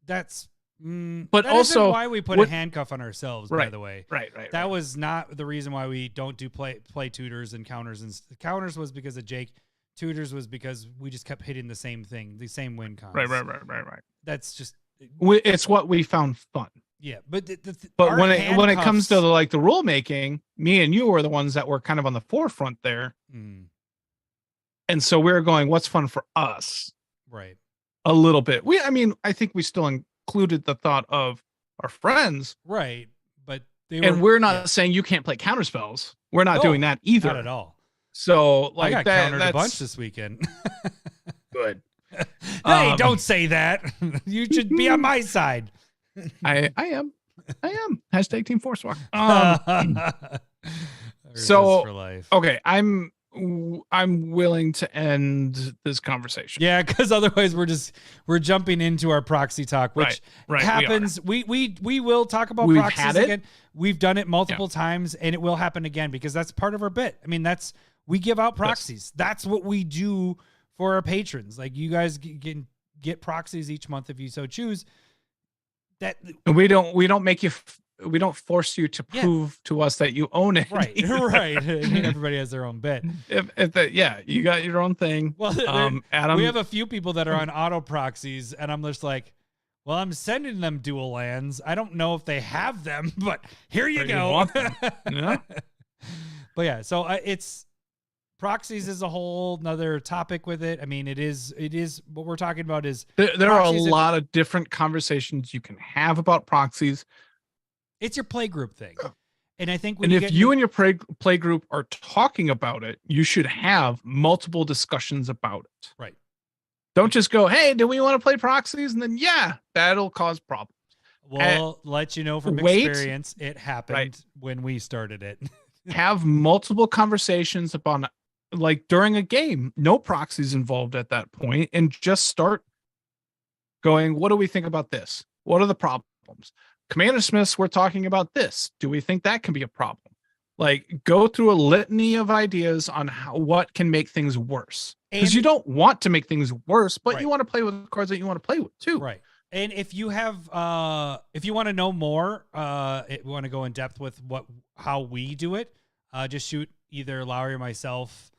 that's but that also isn't why we put a handcuff on ourselves, by the way. Right. That was not the reason why we don't do play tutors and counters. And counters was because of Jake. Tutors was because we just kept hitting the same thing, the same win cons. Right. That's just it's what we found fun. Yeah, but but when it comes to like the rule making, me and you were the ones that were kind of on the forefront there. And so we're going, what's fun for us? Right. A little bit. I think we still included the thought of our friends. Right. But we're not saying you can't play counterspells. We're not doing that either. Not at all. So like I got countered a bunch this weekend. Good. Hey, don't say that. You should be on my side. I am. Hashtag Team Force Walk. So for life. Okay, I'm willing to end this conversation. Yeah, because otherwise we're jumping into our proxy talk, which happens. We will talk about proxies again. We've done it multiple times, and it will happen again because that's part of our bit. I mean, we give out proxies. That's what we do for our patrons. Like you guys can get proxies each month if you so choose. That we don't make you. We don't force you to prove to us that you own it. Right. I mean, everybody has their own bit. You got your own thing. Well, Adam, we have a few people that are on auto proxies, and I'm just like, well, I'm sending them dual lands. I don't know if they have them, but here you go. Yeah. But yeah, so it's proxies is a whole nother topic with it. I mean, it is what we're talking about is there are a lot of different conversations you can have about proxies. It's your play group thing. And I think if you and your play group are talking about it, you should have multiple discussions about it. Right. Don't just go, hey, do we want to play proxies? And then, that'll cause problems. We'll let you know from experience, it happened when we started it. Have multiple conversations about, like during a game, no proxies involved at that point, and just start going, what do we think about this? What are the problems? Commander Smiths, we're talking about this. Do we think that can be a problem? Like, go through a litany of ideas on what can make things worse. Because you don't want to make things worse, but you want to play with the cards that you want to play with too. Right. And if you have, if you want to know more, want to go in depth with how we do it, just shoot either Lowry or myself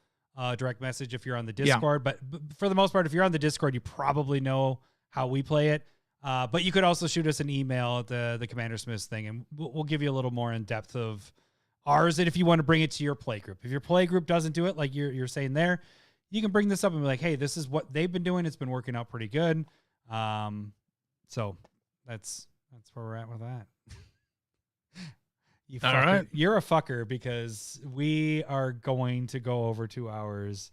direct message if you're on the Discord. But for the most part, if you're on the Discord, you probably know how we play it. But you could also shoot us an email at the Commander Smiths thing, and we'll give you a little more in depth of ours. And if you want to bring it to your play group, if your play group doesn't do it, like you're saying there, you can bring this up and be like, hey, this is what they've been doing. It's been working out pretty good. So that's where we're at with that. All right. You're a fucker because we are going to go over 2 hours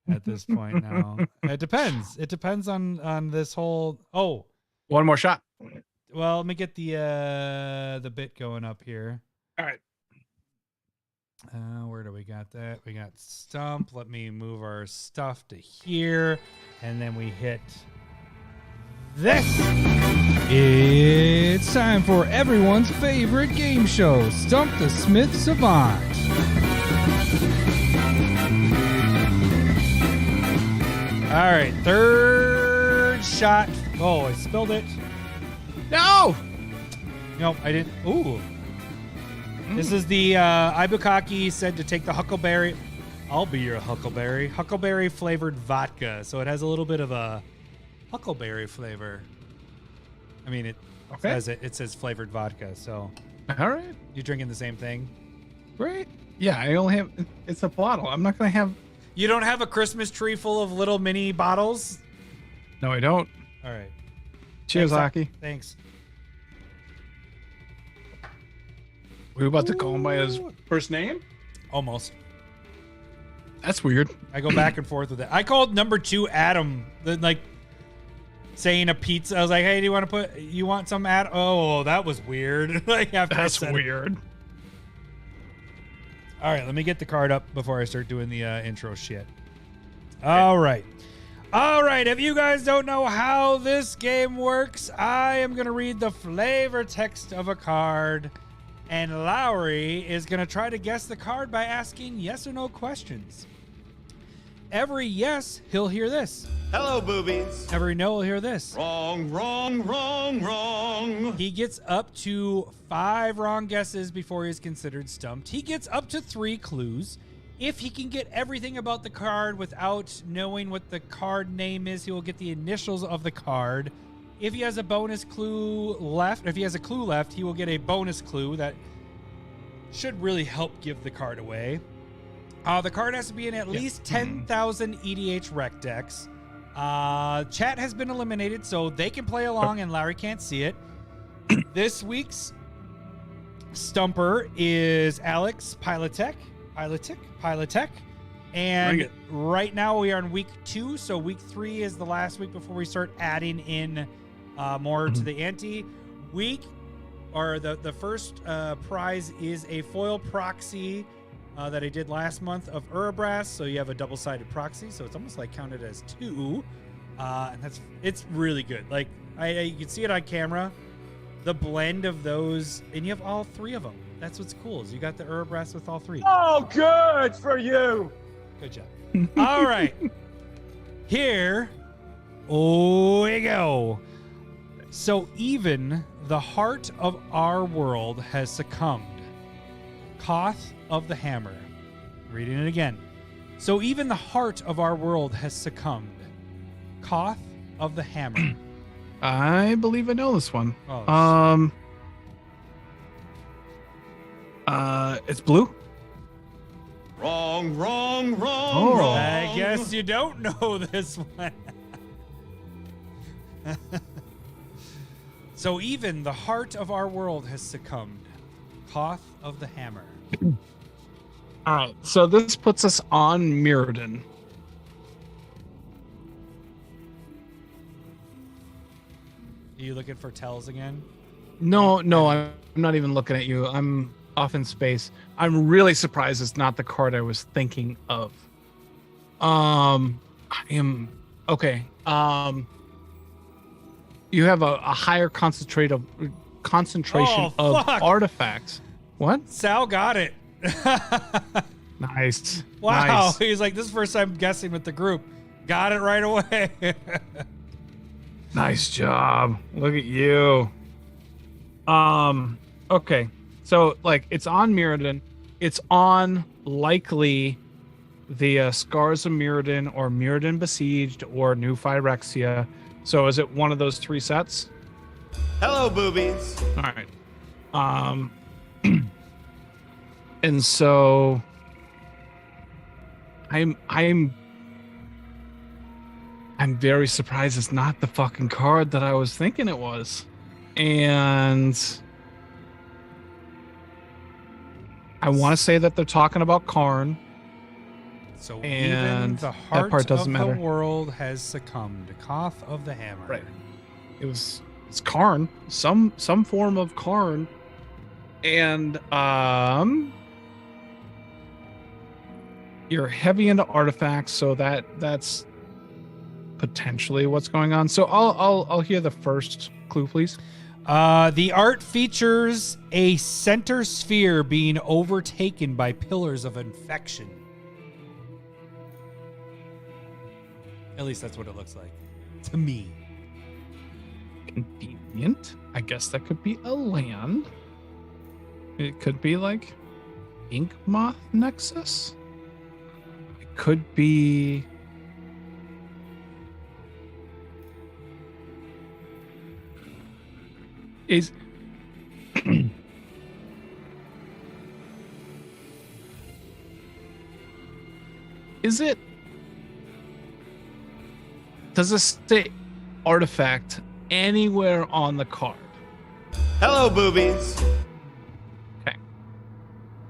at this point now. It depends. It depends on this whole. Oh, one more shot. Well, let me get the bit going up here. All right. Where do we got that? We got Stump. Let me move our stuff to here, and then we hit this. It's time for everyone's favorite game show, Stump the Smith Savant. All right, third shot. Oh, I spilled it. No, I didn't. Ooh. This is the Ibukaki said to take the Huckleberry. I'll be your Huckleberry. Huckleberry flavored vodka. So it has a little bit of a Huckleberry flavor. I mean, it says flavored vodka. So, all right, you drinking the same thing? Great. Yeah, I only have. It's a bottle. I'm not gonna have. You don't have a Christmas tree full of little mini bottles? No, I don't. All right. Cheers, Aki. Thanks. Were you about to call him by his first name? Almost. That's weird. I go back and forth with it. I called number 2 Adam, saying a pizza. I was like, hey, do you want some Adam? Oh, that was weird. That's weird. All right, let me get the card up before I start doing the intro shit. All right. All right, if you guys don't know how this game works, I am going to read the flavor text of a card, and Lowery is going to try to guess the card by asking yes or no questions. Every yes, he'll hear this. Hello, boobies. Every no, he'll hear this. Wrong, wrong, wrong, wrong. He gets up to 5 wrong guesses before he's considered stumped. He gets up to 3 clues. If he can get everything about the card without knowing what the card name is, he will get the initials of the card. If he has a bonus clue left, if he has a clue left, he will get a bonus clue that should really help give the card away. The card has to be in at least 10,000 EDH rec decks. Chat has been eliminated, so they can play along and Larry can't see it. This week's Stumper is Alex Pilotech. And right now we are in week 2, so week 3 is the last week before we start adding in more to the ante. The first prize is a foil proxy that I did last month of Urbrass, so you have a double-sided proxy, so it's almost like counted as 2, and it's really good. Like you can see it on camera, the blend of those, and you have all 3 of them. That's what's cool, is you got the Urbrass with all 3. Oh, good for you. Good job. All right. Here we go. So even the heart of our world has succumbed. Koth of the Hammer. Reading it again. So even the heart of our world has succumbed. Koth of the Hammer. I believe I know this one. Oh, it's blue. Wrong, wrong, wrong, Oh. wrong. I guess you don't know this one. So even the heart of our world has succumbed. Koth of the Hammer. All right, so this puts us on Mirrodin. Are you looking for tells again? No, I'm not even looking at you. I'm off in space. I'm really surprised it's not the card I was thinking of. I am okay. You have a higher concentration of artifacts. What? Sal got it. Nice. Wow. Nice. He's like, this is the first time guessing with the group. Got it right away. Nice job. Look at you. Okay. So like it's on Mirrodin. It's on likely the Scars of Mirrodin or Mirrodin Besieged or New Phyrexia. So is it one of those 3 sets? Hello, boobies. All right. And so I'm very surprised it's not the fucking card that I was thinking it was. And I want to say that they're talking about Karn. So And even the that heart part doesn't of matter. the world has succumbed. Koth of the Hammer. Right. It's Karn, some form of Karn. And you're heavy into artifacts, so that's potentially what's going on. So I'll hear the first clue, please. The art features a center sphere being overtaken by pillars of infection. At least that's what it looks like to me. Convenient. I guess that could be a land. It could be like Ink Moth Nexus. It could be is it does this say artifact anywhere on the card? Hello, boobies. Okay.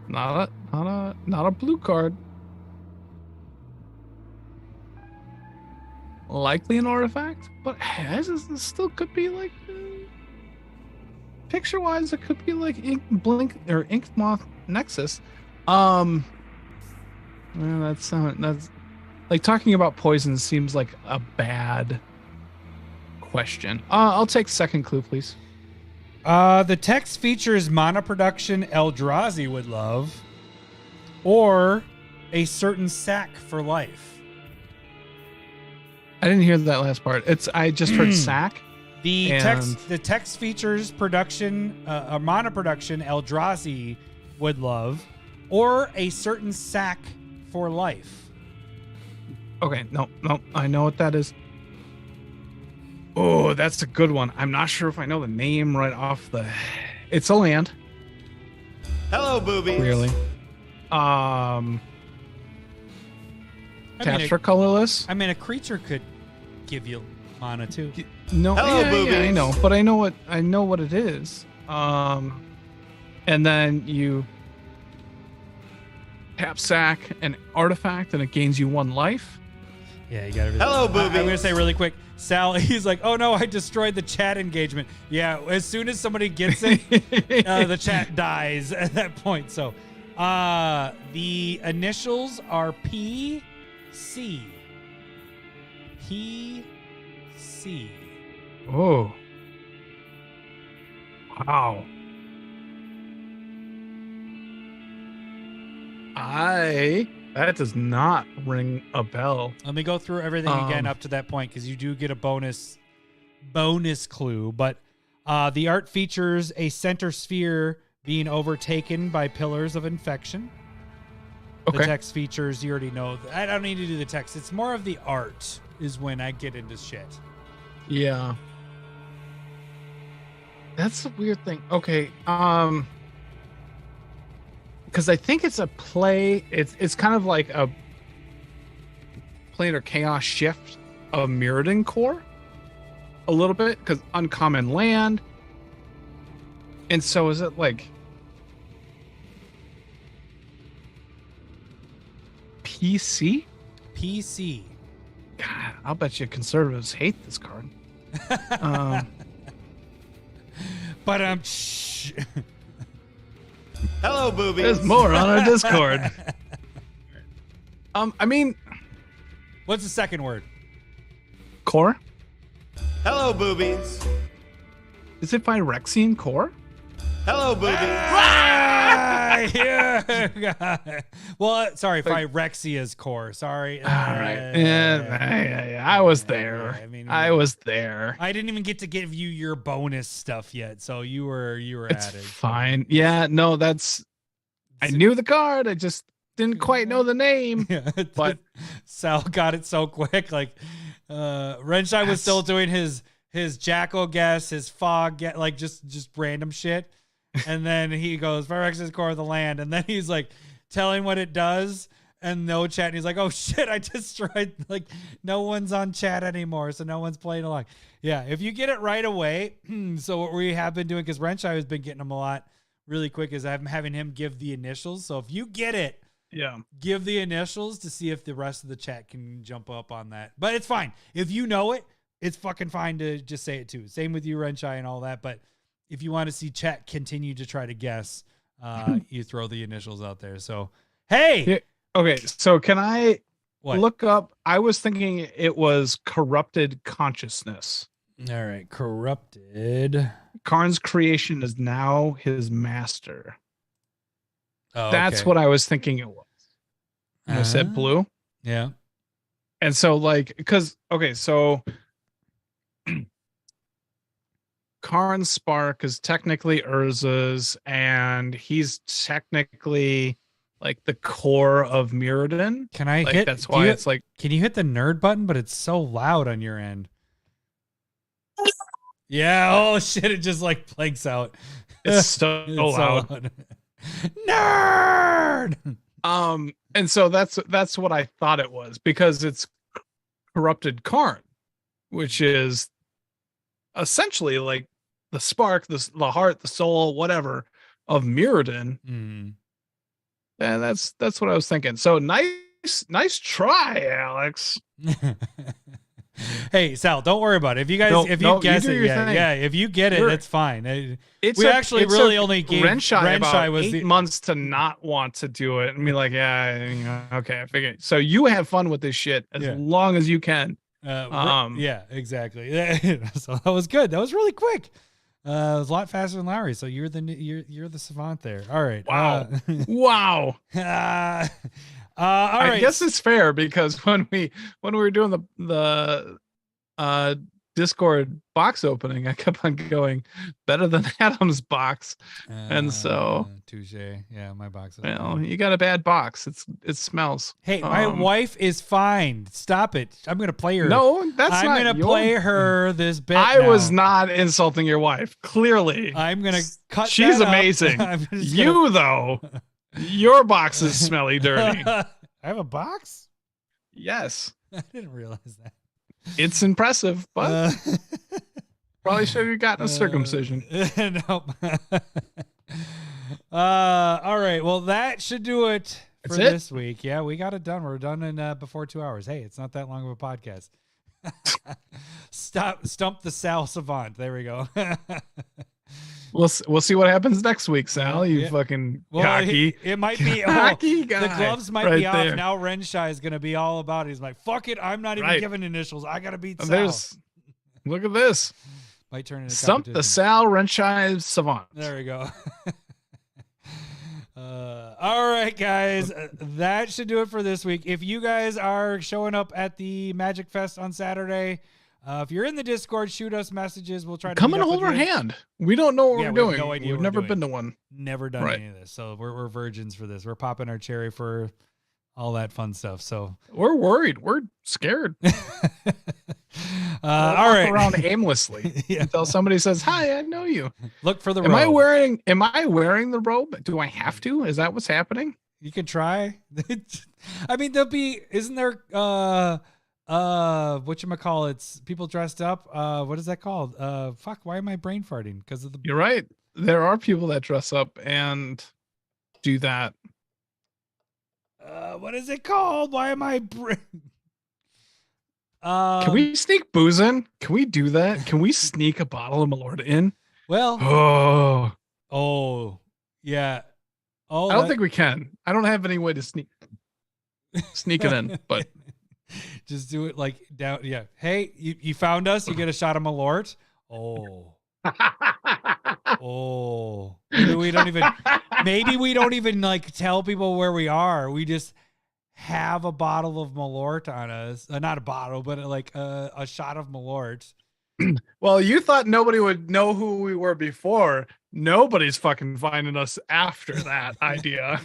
Not a blue card. Likely an artifact, but this still could be like picture-wise, it could be like Ink Moth Nexus, Well, that's like talking about poison seems like a bad question. I'll take second clue, please. The text features mana production Eldrazi would love, or a certain sack for life. I didn't hear that last part. I just heard sack. The text features production, a mana production Eldrazi would love, or a certain sack for life. Okay, no, I know what that is. Oh, that's a good one. I'm not sure if I know the name right off the. It's a land. Hello, boobies. Clearly. Taps for colorless. I mean, a creature could give you mana too. No, Hello, boobies. Yeah, I know, but I know what it is. And then you tap sack an artifact, and it gains you 1 life. Yeah, you got everything. Hello, boobies. I'm gonna say really quick, Sal. He's like, "Oh no, I destroyed the chat engagement." Yeah, as soon as somebody gets it, the chat dies at that point. So, the initials are PC. PC. Oh. Wow. That does not ring a bell. Let me go through everything again up to that point, because you do get a bonus clue. But the art features a center sphere being overtaken by pillars of infection. Okay. The text features, you already know. I don't need to do the text. It's more of the art is when I get into shit. Yeah. That's a weird thing. Okay. Because I think it's a play. It's kind of like a Planar Chaos shift of Mirrodin core. A little bit, because uncommon land. And so is it like PC? PC. God, I'll bet you conservatives hate this card. But Hello, boobies. There's more on our Discord. I mean, what's the second word? Core? Hello, boobies. Is it Phyrexian core? Hello, boobies. Yeah. Well, sorry, Phyrexia's core. Sorry. All right. Yeah. I was there. I mean, I was there. I didn't even get to give you your bonus stuff yet, so you were It's at it. fine. Yeah, no, I knew the card. I just didn't quite know the name. Yeah, but Sal got it so quick. Like Renshai was still doing his Jackal guess, his fog guess, like just random shit. And then he goes, Phyrexia's core of the land, and then he's like telling what it does. And no chat. And he's like, oh shit, I destroyed, like, no one's on chat anymore. So no one's playing along. Yeah. If you get it right away. So what we have been doing, because Renshai has been getting them a lot really quick, is I'm having him give the initials. So if you get it, yeah, give the initials to see if the rest of the chat can jump up on that. But it's fine. If you know it, it's fucking fine to just say it too. Same with you, Renshai, and all that. But if you want to see chat continue to try to guess, you throw the initials out there. So, hey. Yeah. Okay, so can I What? look up? I was thinking it was corrupted consciousness. All right, corrupted. Karn's creation is now his master. Oh, That's okay. what I was thinking it was. And I said blue. Yeah. And so, like, because, okay, so Karn's spark is technically Urza's, and he's technically like the core of Mirrodin. Can I like, hit? That's why it's like. Can you hit the nerd button? But it's so loud on your end. Yeah. Oh shit! It just like blanks out. It's so loud. Nerd. And so that's what I thought it was, because it's corrupted Karn, which is essentially like the spark, the heart, the soul, whatever of Mirrodin. Mm. And that's what I was thinking. So nice try, Alex. Hey, Sal, don't worry about it. If you guys, No, if you no, guess you do it, your yeah, thing. yeah. If you get it, You're- that's fine. It's We actually really only gave Renshai about was 8 the months to not want to do it and be like, yeah, okay, I figured. So you have fun with this shit as Yeah. long as you can. yeah, exactly. So that was good. That was really quick. It was a lot faster than Lowry. So you're the savant there. All right. Wow. Wow. All right. I guess it's fair because when we were doing the Discord box opening, I kept on going better than Adam's box, and so touche. Yeah, my box. Is well, you got a bad box. It smells. Hey, my wife is fine. Stop it. I'm gonna play her. No, that's I'm not gonna your- play her this bit. I now. was not insulting your wife. Clearly, I'm gonna cut. She's that up. amazing. I'm just You though, your box is smelly dirty. I have a box. Yes, I didn't realize that. it's impressive, but probably should have gotten a circumcision. Nope. All right. Well, that should do it for That's it? this week. Yeah, we got it done. We're done in before 2 hours. Hey, it's not that long of a podcast. Stump the Sal Savant. There we go. We'll see what happens next week, Sal. You Yeah. fucking Well, cocky. it might be Cocky the guy gloves might right be off there. now. Renshai is gonna be all about it. He's like, fuck it, I'm not even Right. giving initials. I gotta beat Sal. Look at this. Might turn into Stump the competition. Sal Renshai Savant. There we go. All right, guys, that should do it for this week. If you guys are showing up at the Magic Fest on Saturday, if you're in the Discord, shoot us messages. We'll try to Come meet and up hold with our you. hand. We don't know what Yeah, we're we have doing. no idea We've what we're never doing. been to one. Never done Right. any of this, so we're virgins for this. We're popping our cherry for all that fun stuff. So We're worried. We're scared. all right, Around aimlessly until somebody says, "Hi, I know you." look for the Am I robe. Am I wearing the robe? Do I have to? Is that what's happening? You can try. I mean, there'll be. Isn't there? Whatchamacallits, people dressed up. What is that called? Fuck. Why am I brain farting? Because of the. You're right. There are people that dress up and do that. What is it called? Why am I? Can we sneak booze in? Can we do that? Can we sneak a bottle of Malort in? Well. Oh, Yeah. Oh. I don't think we can. I don't have any way to sneak it in, but just do it like down. Yeah. Hey, you found us. You get a shot of Malort. Oh. Oh. Maybe we don't even like tell people where we are. We just have a bottle of Malort on us. Not a bottle, but like a shot of Malort. well, you thought nobody would know who we were before. Nobody's fucking finding us after that idea.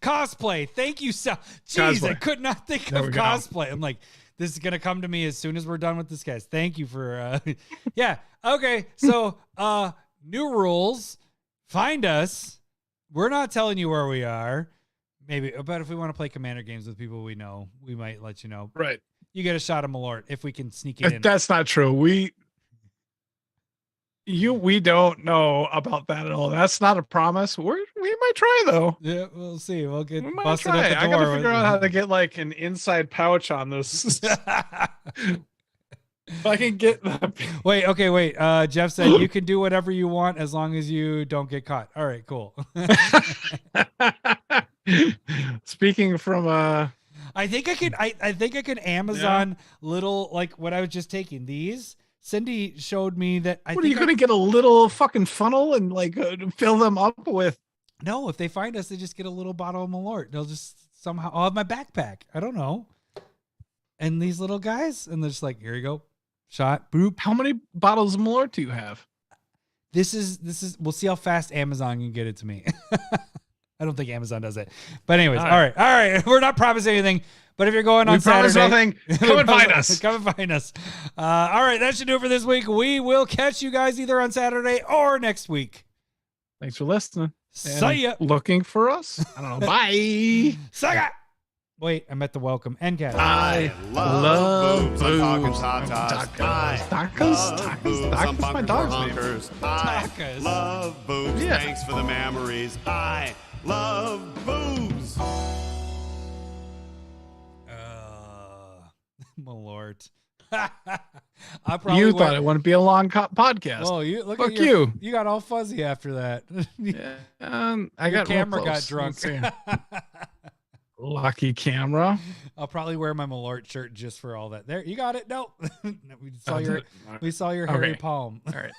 Cosplay. Thank you, Sal. Jeez, I Cosplay. could not think There of we go. cosplay. I'm like, this is gonna come to me as soon as we're done with this, guys. Thank you for yeah. Okay, so new rules. Find us. We're not telling you where we are. Maybe, but if we want to play commander games with people we know, we might let you know. Right. You get a shot of Malort if we can sneak it in. That's not true. We don't know about that at all. That's not a promise. We might try though. Yeah, we'll see. We'll get We might busted try. at the door. I gotta figure out how to get like an inside pouch on this. If I can get the Wait. Jeff said you can do whatever you want as long as you don't get caught. All right, cool. Speaking from I think I can Amazon little like what I was just taking. These Cindy showed me that what are you gonna get a little fucking funnel and like fill them up with? No, if they find us, they just get a little bottle of Malort. They'll just somehow. I'll have my backpack. I don't know. And these little guys, and they're just like, here you go, shot, boop. How many bottles of Malort do you have? This is. We'll see how fast Amazon can get it to me. I don't think Amazon does it. But anyways, all right. We're not promising anything. But if you're going on promise Saturday, nothing. Come and find us. Come and find us. All right, that should do it for this week. We will catch you guys either on Saturday or next week. Thanks for listening. See ya. Looking for us? I don't know. Bye. Saga. Wait, I met the welcome. End cat. I love boobs. I'm talking tatas. Tacos? Tacos? My dog's name. I Tacos. love boobs. Yeah. Thanks for the memories. I love boobs. Malort. I'll probably You thought it wouldn't be a long podcast. Oh, you look Fuck at you. you. You got all fuzzy after that. I Your got real camera got close. drunk. Let's see. Lucky camera. I'll probably wear my Malort shirt just for all that. There, you got it. No, we saw That's your it. we saw your hairy Okay. palm. All right.